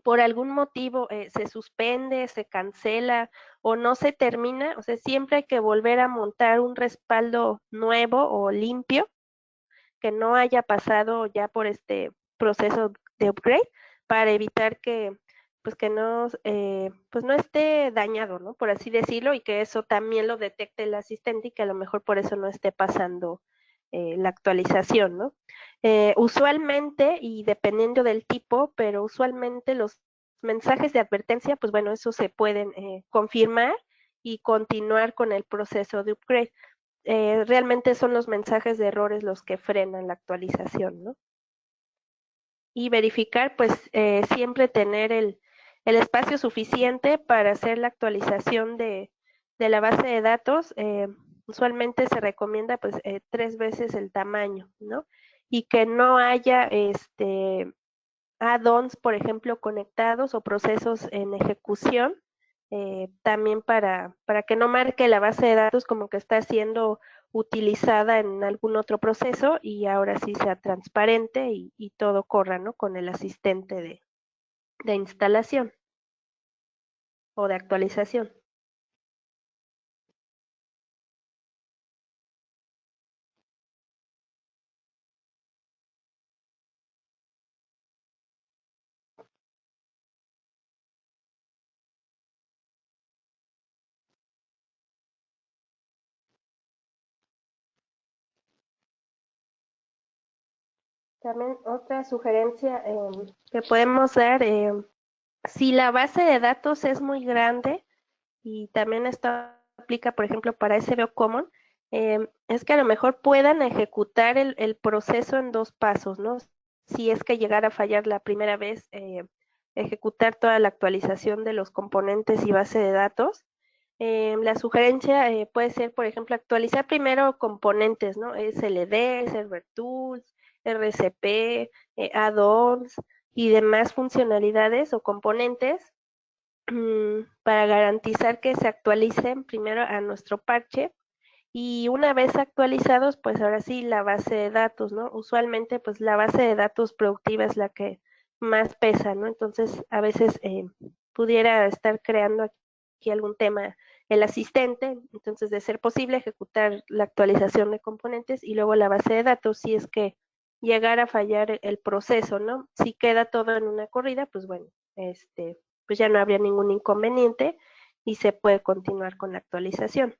por algún motivo se suspende, se cancela o no se termina, o sea, siempre hay que volver a montar un respaldo nuevo o limpio que no haya pasado ya por este proceso de upgrade para evitar que pues que no pues no esté dañado, ¿no? Por así decirlo, y que eso también lo detecte el asistente y que a lo mejor por eso no esté pasando la actualización, ¿no? Usualmente, y dependiendo del tipo, pero usualmente los mensajes de advertencia, pues bueno, eso se pueden confirmar y continuar con el proceso de upgrade. Realmente son los mensajes de errores los que frenan la actualización, ¿no? Y verificar, pues siempre tener el espacio suficiente para hacer la actualización de la base de datos. Usualmente se recomienda pues 3 veces el tamaño, ¿no? Y que no haya add-ons, por ejemplo, conectados o procesos en ejecución, también para que no marque la base de datos como que está siendo utilizada en algún otro proceso y ahora sí sea transparente y todo corra, ¿no? Con el asistente de instalación o de actualización. También otra sugerencia que podemos dar, si la base de datos es muy grande, y también esto aplica, por ejemplo, para SBO Common, es que a lo mejor puedan ejecutar el proceso en dos pasos, ¿no? Si es que llegara a fallar la primera vez, ejecutar toda la actualización de los componentes y base de datos. La sugerencia puede ser, por ejemplo, actualizar primero componentes, ¿no? SLD, Server Tools, RCP, add-ons y demás funcionalidades o componentes para garantizar que se actualicen primero a nuestro parche y una vez actualizados, pues ahora sí la base de datos, ¿no? Usualmente pues la base de datos productiva es la que más pesa, ¿no? Entonces a veces pudiera estar creando aquí algún tema el asistente, entonces de ser posible ejecutar la actualización de componentes y luego la base de datos si es que llegara a fallar el proceso, ¿no? Si queda todo en una corrida, pues bueno, pues ya no habría ningún inconveniente y se puede continuar con la actualización.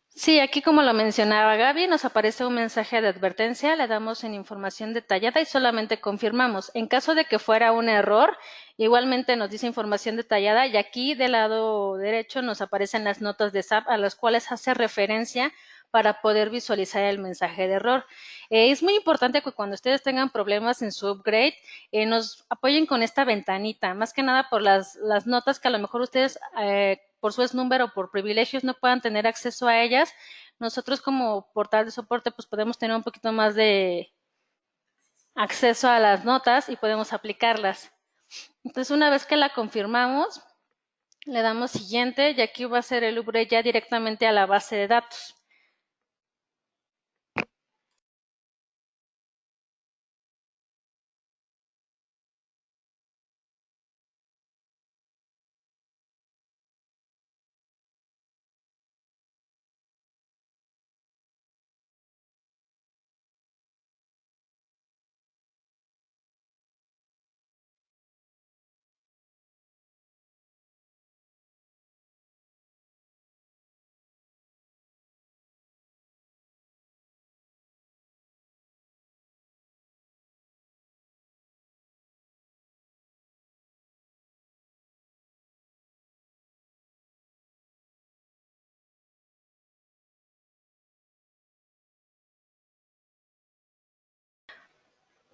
Sí, aquí como lo mencionaba Gaby, nos aparece un mensaje de advertencia, le damos en información detallada y solamente confirmamos. En caso de que fuera un error, igualmente nos dice información detallada y aquí del lado derecho nos aparecen las notas de SAP a las cuales hace referencia para poder visualizar el mensaje de error. Es muy importante que cuando ustedes tengan problemas en su upgrade, nos apoyen con esta ventanita, más que nada por las notas que a lo mejor ustedes por su número o por privilegios no puedan tener acceso a ellas. Nosotros como portal de soporte pues podemos tener un poquito más de acceso a las notas y podemos aplicarlas. Entonces una vez que la confirmamos, le damos siguiente y aquí va a ser el upgrade ya directamente a la base de datos.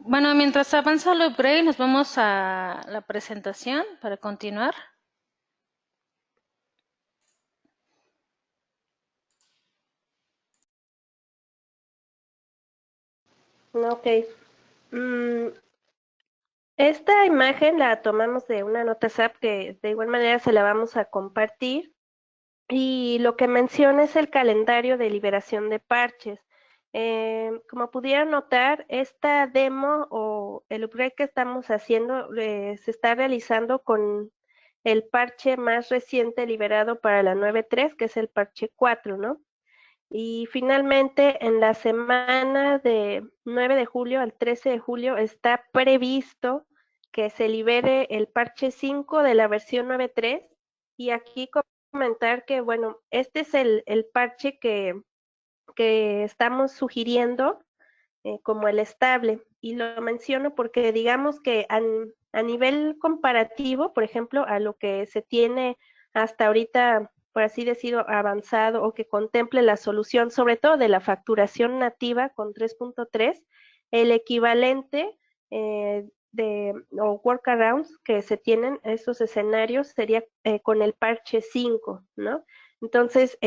Bueno, mientras avanza el upgrade, nos vamos a la presentación para continuar. Ok. Esta imagen la tomamos de una nota SAP que de igual manera se la vamos a compartir. Y lo que menciona es el calendario de liberación de parches. Como pudieron notar, esta demo o el upgrade que estamos haciendo se está realizando con el parche más reciente liberado para la 9.3, que es el parche 4, ¿no? Y finalmente, en la semana de 9 de julio al 13 de julio está previsto que se libere el parche 5 de la versión 9.3. Y aquí comentar que, bueno, este es el parche que estamos sugiriendo como el estable. Y lo menciono porque digamos que a nivel comparativo, por ejemplo, a lo que se tiene hasta ahorita, por así decirlo, avanzado o que contemple la solución, sobre todo de la facturación nativa con 3.3, el equivalente o workarounds que se tienen estos escenarios sería con el parche 5, ¿no? Entonces,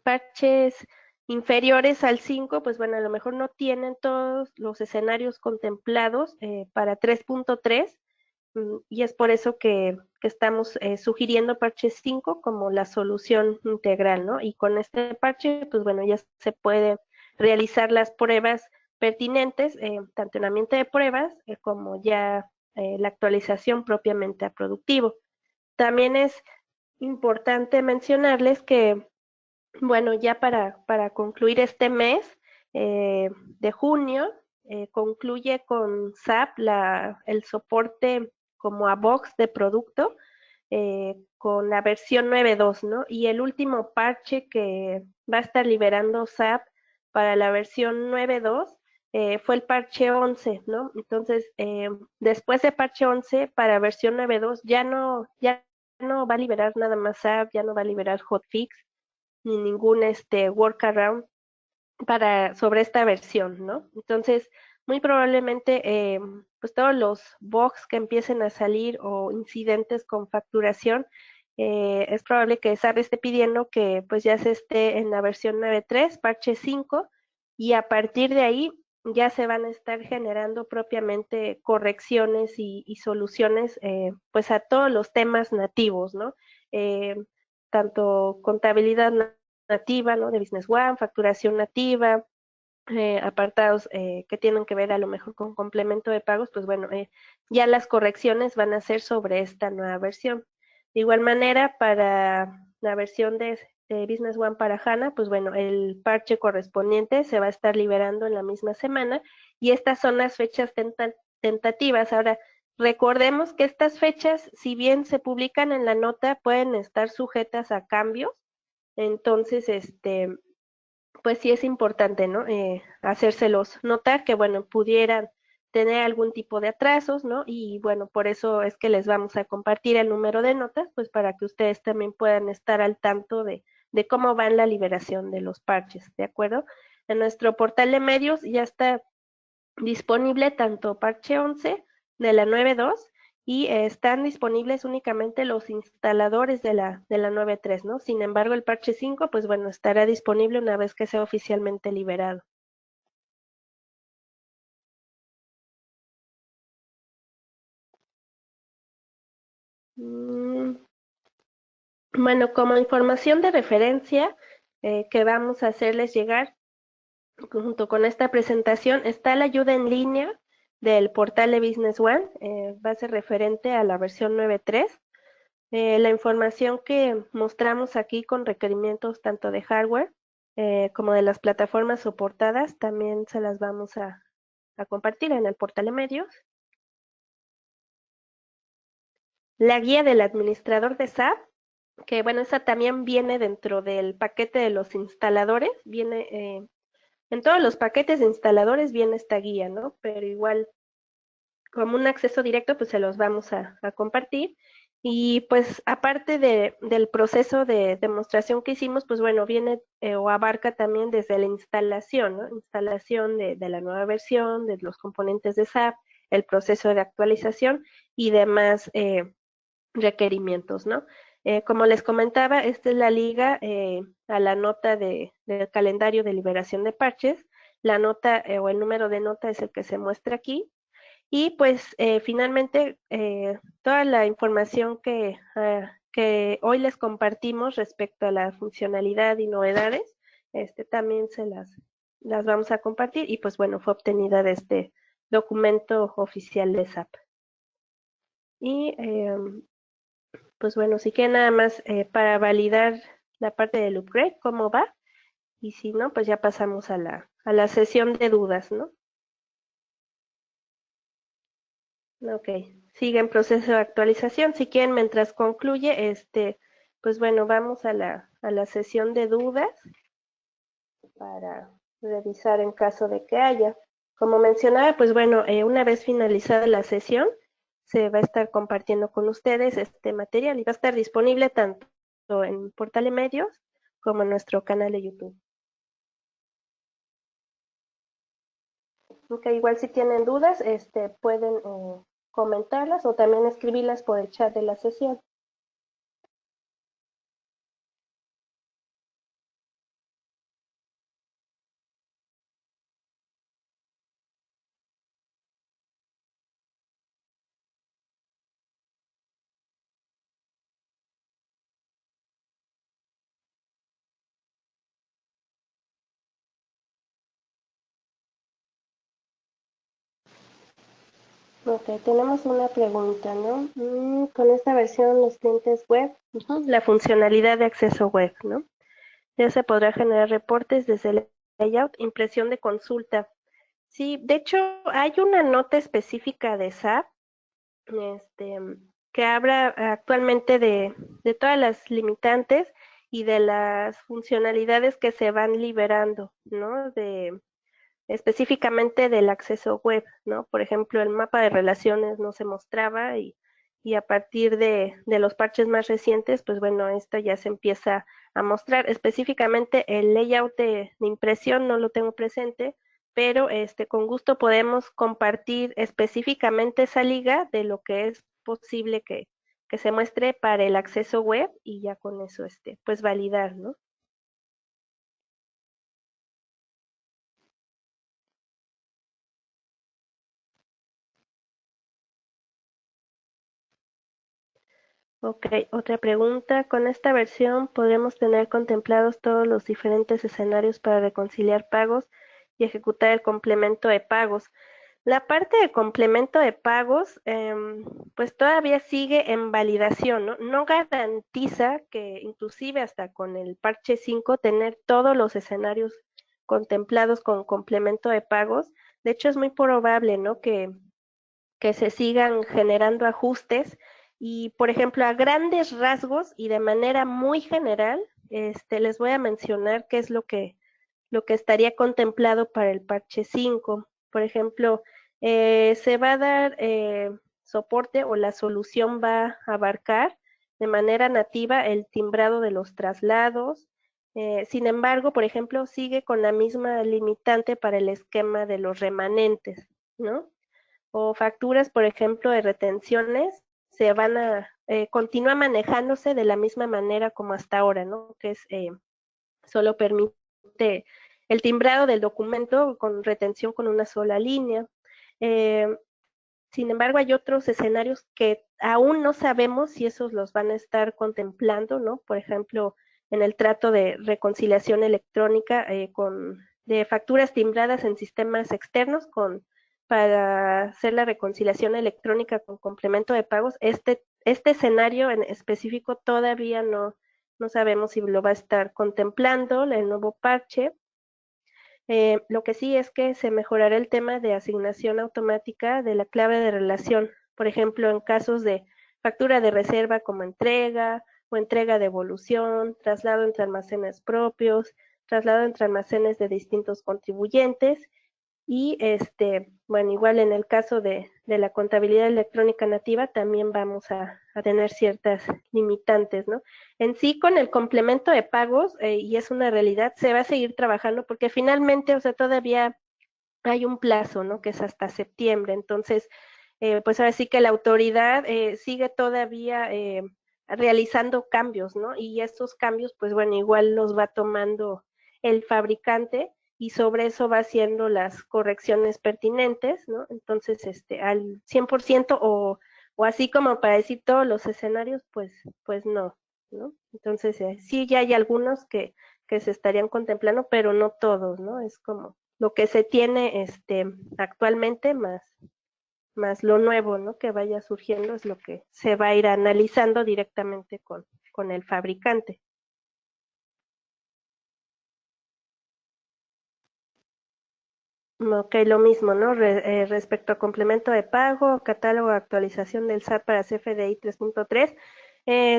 parches inferiores al 5, pues bueno, a lo mejor no tienen todos los escenarios contemplados para 3.3, y es por eso que estamos sugiriendo parche 5 como la solución integral, ¿no? Y con este parche, pues bueno, ya se puede realizar las pruebas pertinentes, tanto en ambiente de pruebas como ya la actualización propiamente a productivo. También es importante mencionarles que bueno, ya para concluir este mes de junio, concluye con SAP el soporte como a box de producto con la versión 9.2, ¿no? Y el último parche que va a estar liberando SAP para la versión 9.2 fue el parche 11, ¿no? Entonces, después de parche 11 para versión 9.2 ya no va a liberar nada más SAP, ya no va a liberar hotfix ni ningún workaround sobre esta versión, ¿no? Entonces, muy probablemente, pues todos los bugs que empiecen a salir o incidentes con facturación, es probable que SAP esté pidiendo que pues ya se esté en la versión 9.3, parche 5, y a partir de ahí ya se van a estar generando propiamente correcciones y soluciones pues a todos los temas nativos, ¿no? Eh, tanto contabilidad nativa, ¿no? De Business One, facturación nativa, apartados que tienen que ver a lo mejor con complemento de pagos, pues bueno, ya las correcciones van a ser sobre esta nueva versión. De igual manera, para la versión de Business One para HANA, pues bueno, el parche correspondiente se va a estar liberando en la misma semana y estas son las fechas tentativas. Ahora, recordemos que estas fechas, si bien se publican en la nota, pueden estar sujetas a cambios. Entonces, pues sí es importante, ¿no? Hacérselos notar que, bueno, pudieran tener algún tipo de atrasos, ¿no? Y bueno, por eso es que les vamos a compartir el número de notas, pues para que ustedes también puedan estar al tanto de cómo va en la liberación de los parches, ¿de acuerdo? En nuestro portal de medios ya está disponible tanto parche 11 de la 9.2 y están disponibles únicamente los instaladores de la 9.3, ¿no? Sin embargo, el parche 5, pues bueno, estará disponible una vez que sea oficialmente liberado. Mm, Bueno, como información de referencia que vamos a hacerles llegar junto con esta presentación, está la ayuda en línea del portal de Business One, va a ser referente a la versión 9.3. La información que mostramos aquí con requerimientos tanto de hardware como de las plataformas soportadas también se las vamos a compartir en el portal de medios. La guía del administrador de SAP, que bueno, esa también viene dentro del paquete de los instaladores, viene en todos los paquetes de instaladores viene esta guía, ¿no? Pero igual como un acceso directo, pues se los vamos a compartir. Y pues aparte del proceso de demostración que hicimos, pues bueno, viene o abarca también desde la instalación, ¿no? Instalación de la nueva versión, de los componentes de SAP, el proceso de actualización y demás requerimientos, ¿no? Como les comentaba, esta es la liga a la nota del calendario de liberación de parches. La nota o el número de nota es el que se muestra aquí. Y pues finalmente toda la información que hoy les compartimos respecto a la funcionalidad y novedades, también las vamos a compartir y pues bueno, fue obtenida de este documento oficial de SAP. Y pues bueno, sí que nada más para validar la parte del upgrade, cómo va, y si no, pues ya pasamos a la sesión de dudas, ¿no? Ok, sigue en proceso de actualización. Si quieren, mientras concluye, pues bueno, vamos a la sesión de dudas para revisar en caso de que haya. Como mencionaba, pues bueno, una vez finalizada la sesión, se va a estar compartiendo con ustedes este material y va a estar disponible tanto en Portal de Medios como en nuestro canal de YouTube. Ok, igual si tienen dudas, pueden comentarlas o también escribirlas por el chat de la sesión. Ok, tenemos una pregunta, ¿no? Con esta versión, los clientes web, la funcionalidad de acceso web, ¿no? Ya se podrá generar reportes desde el layout, impresión de consulta. Sí, de hecho, hay una nota específica de SAP, este, que habla actualmente de todas las limitantes y de las funcionalidades que se van liberando, ¿no? Específicamente del acceso web, ¿no? Por ejemplo, el mapa de relaciones no se mostraba y a partir de los parches más recientes, pues bueno, esto ya se empieza a mostrar. Específicamente el layout de impresión no lo tengo presente, pero con gusto podemos compartir específicamente esa liga de lo que es posible que se muestre para el acceso web y ya con eso pues validar, ¿no? Ok, otra pregunta. Con esta versión podremos tener contemplados todos los diferentes escenarios para reconciliar pagos y ejecutar el complemento de pagos. La parte de complemento de pagos, pues todavía sigue en validación, ¿no? No garantiza que inclusive hasta con el parche 5 tener todos los escenarios contemplados con complemento de pagos. De hecho, es muy probable, ¿no? Que se sigan generando ajustes y, por ejemplo, a grandes rasgos y de manera muy general, les voy a mencionar qué es lo que estaría contemplado para el parche 5. Por ejemplo, se va a dar soporte o la solución va a abarcar de manera nativa el timbrado de los traslados. Sin embargo, por ejemplo, sigue con la misma limitante para el esquema de los remanentes, ¿no? O facturas, por ejemplo, de retenciones, se van a continúa manejándose de la misma manera como hasta ahora, ¿no? Que es solo permite el timbrado del documento con retención con una sola línea. Eh, Sin embargo, hay otros escenarios que aún no sabemos si esos los van a estar contemplando, ¿no? Por ejemplo, en el trato de reconciliación electrónica de facturas timbradas en sistemas externos para hacer la reconciliación electrónica con complemento de pagos. Este escenario en específico todavía no sabemos si lo va a estar contemplando el nuevo parche. Lo que sí es que se mejorará el tema de asignación automática de la clave de relación, por ejemplo, en casos de factura de reserva como entrega o entrega de evolución, traslado entre almacenes propios, traslado entre almacenes de distintos contribuyentes Y bueno, igual en el caso de la contabilidad electrónica nativa también vamos a tener ciertas limitantes, ¿no? En sí, con el complemento de pagos, y es una realidad, se va a seguir trabajando porque finalmente, o sea, todavía hay un plazo, ¿no? Que es hasta septiembre. Entonces, pues ahora sí que la autoridad sigue todavía realizando cambios, ¿no? Y estos cambios, pues bueno, igual los va tomando el fabricante y sobre eso va haciendo las correcciones pertinentes, ¿no? Entonces, al 100% o así como para decir todos los escenarios, pues no, ¿no? Entonces, sí ya hay algunos que se estarían contemplando, pero no todos, ¿no? Es como lo que se tiene actualmente más lo nuevo, ¿no? Que vaya surgiendo es lo que se va a ir analizando directamente con el fabricante. Ok, lo mismo, ¿no? Respecto a complemento de pago, catálogo de actualización del SAT para CFDI 3.3,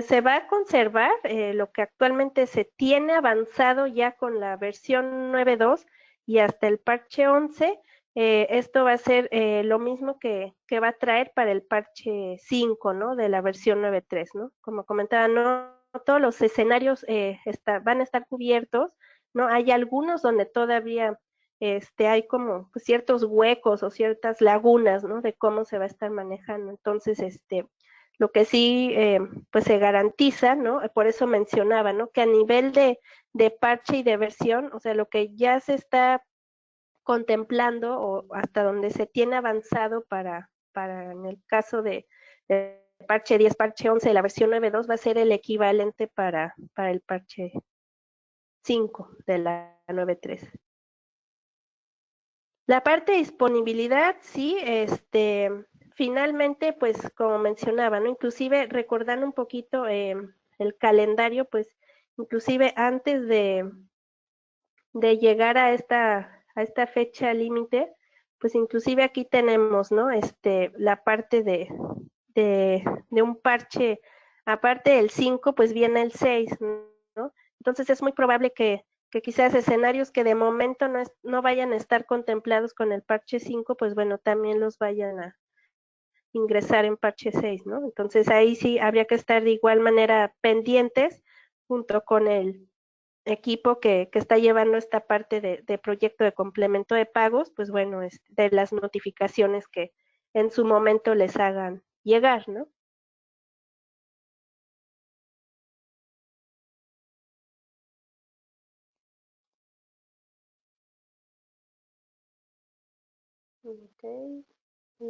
se va a conservar lo que actualmente se tiene avanzado ya con la versión 9.2 y hasta el parche 11. Esto va a ser lo mismo que va a traer para el parche 5, ¿no? De la versión 9.3, ¿no? Como comentaba, no todos los escenarios van a estar cubiertos, ¿no? Hay algunos donde todavía hay como pues, ciertos huecos o ciertas lagunas, ¿no? De cómo se va a estar manejando. Entonces, lo que sí, pues se garantiza, ¿no? Por eso mencionaba, ¿no? Que a nivel de parche y de versión, o sea, lo que ya se está contemplando o hasta donde se tiene avanzado para en el caso de parche 10, parche 11, la versión 9.2 va a ser el equivalente para el parche 5 de la 9.3. La parte de disponibilidad, sí, finalmente, pues como mencionaba, ¿no? Inclusive recordando un poquito el calendario, pues inclusive antes de llegar a esta fecha límite, pues inclusive aquí tenemos, ¿no? La parte de un parche, aparte del 5, pues viene el 6, ¿no? Entonces es muy probable que quizás escenarios que de momento no vayan a estar contemplados con el parche 5, pues bueno, también los vayan a ingresar en parche 6, ¿no? Entonces ahí sí habría que estar de igual manera pendientes junto con el equipo que está llevando esta parte de proyecto de complemento de pagos, pues bueno, de las notificaciones que en su momento les hagan llegar, ¿no? Ok.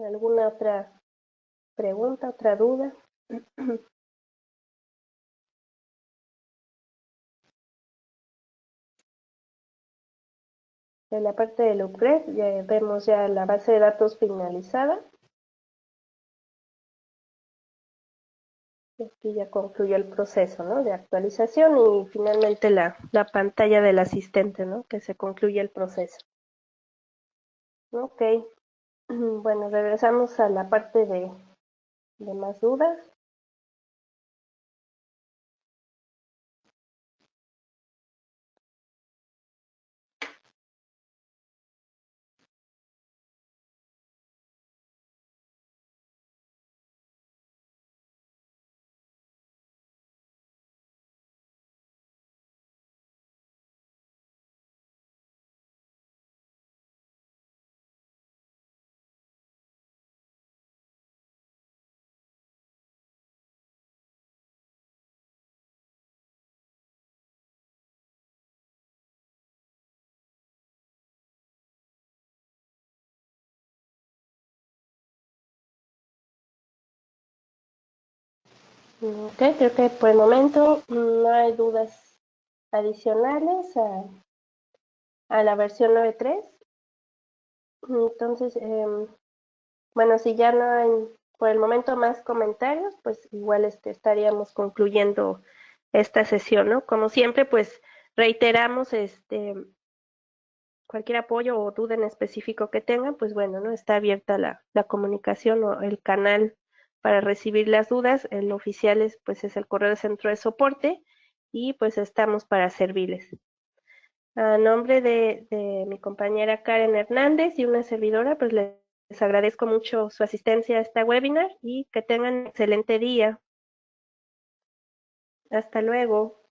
¿Alguna otra pregunta, otra duda? En la parte del upgrade ya vemos ya la base de datos finalizada. Aquí ya concluyó el proceso, ¿no? De actualización y finalmente la pantalla del asistente, ¿no? Que se concluye el proceso. Ok. Bueno, regresamos a la parte de más dudas. Ok, creo que por el momento no hay dudas adicionales a la versión 9.3. Entonces, bueno, si ya no hay por el momento más comentarios, pues igual estaríamos concluyendo esta sesión, ¿no? Como siempre, pues reiteramos cualquier apoyo o duda en específico que tengan, pues bueno, ¿no? Está abierta la comunicación o el canal para recibir las dudas. El oficial pues es el correo de centro de soporte y pues estamos para servirles. A nombre de mi compañera Karen Hernández y una servidora, pues les agradezco mucho su asistencia a esta webinar y que tengan un excelente día. Hasta luego.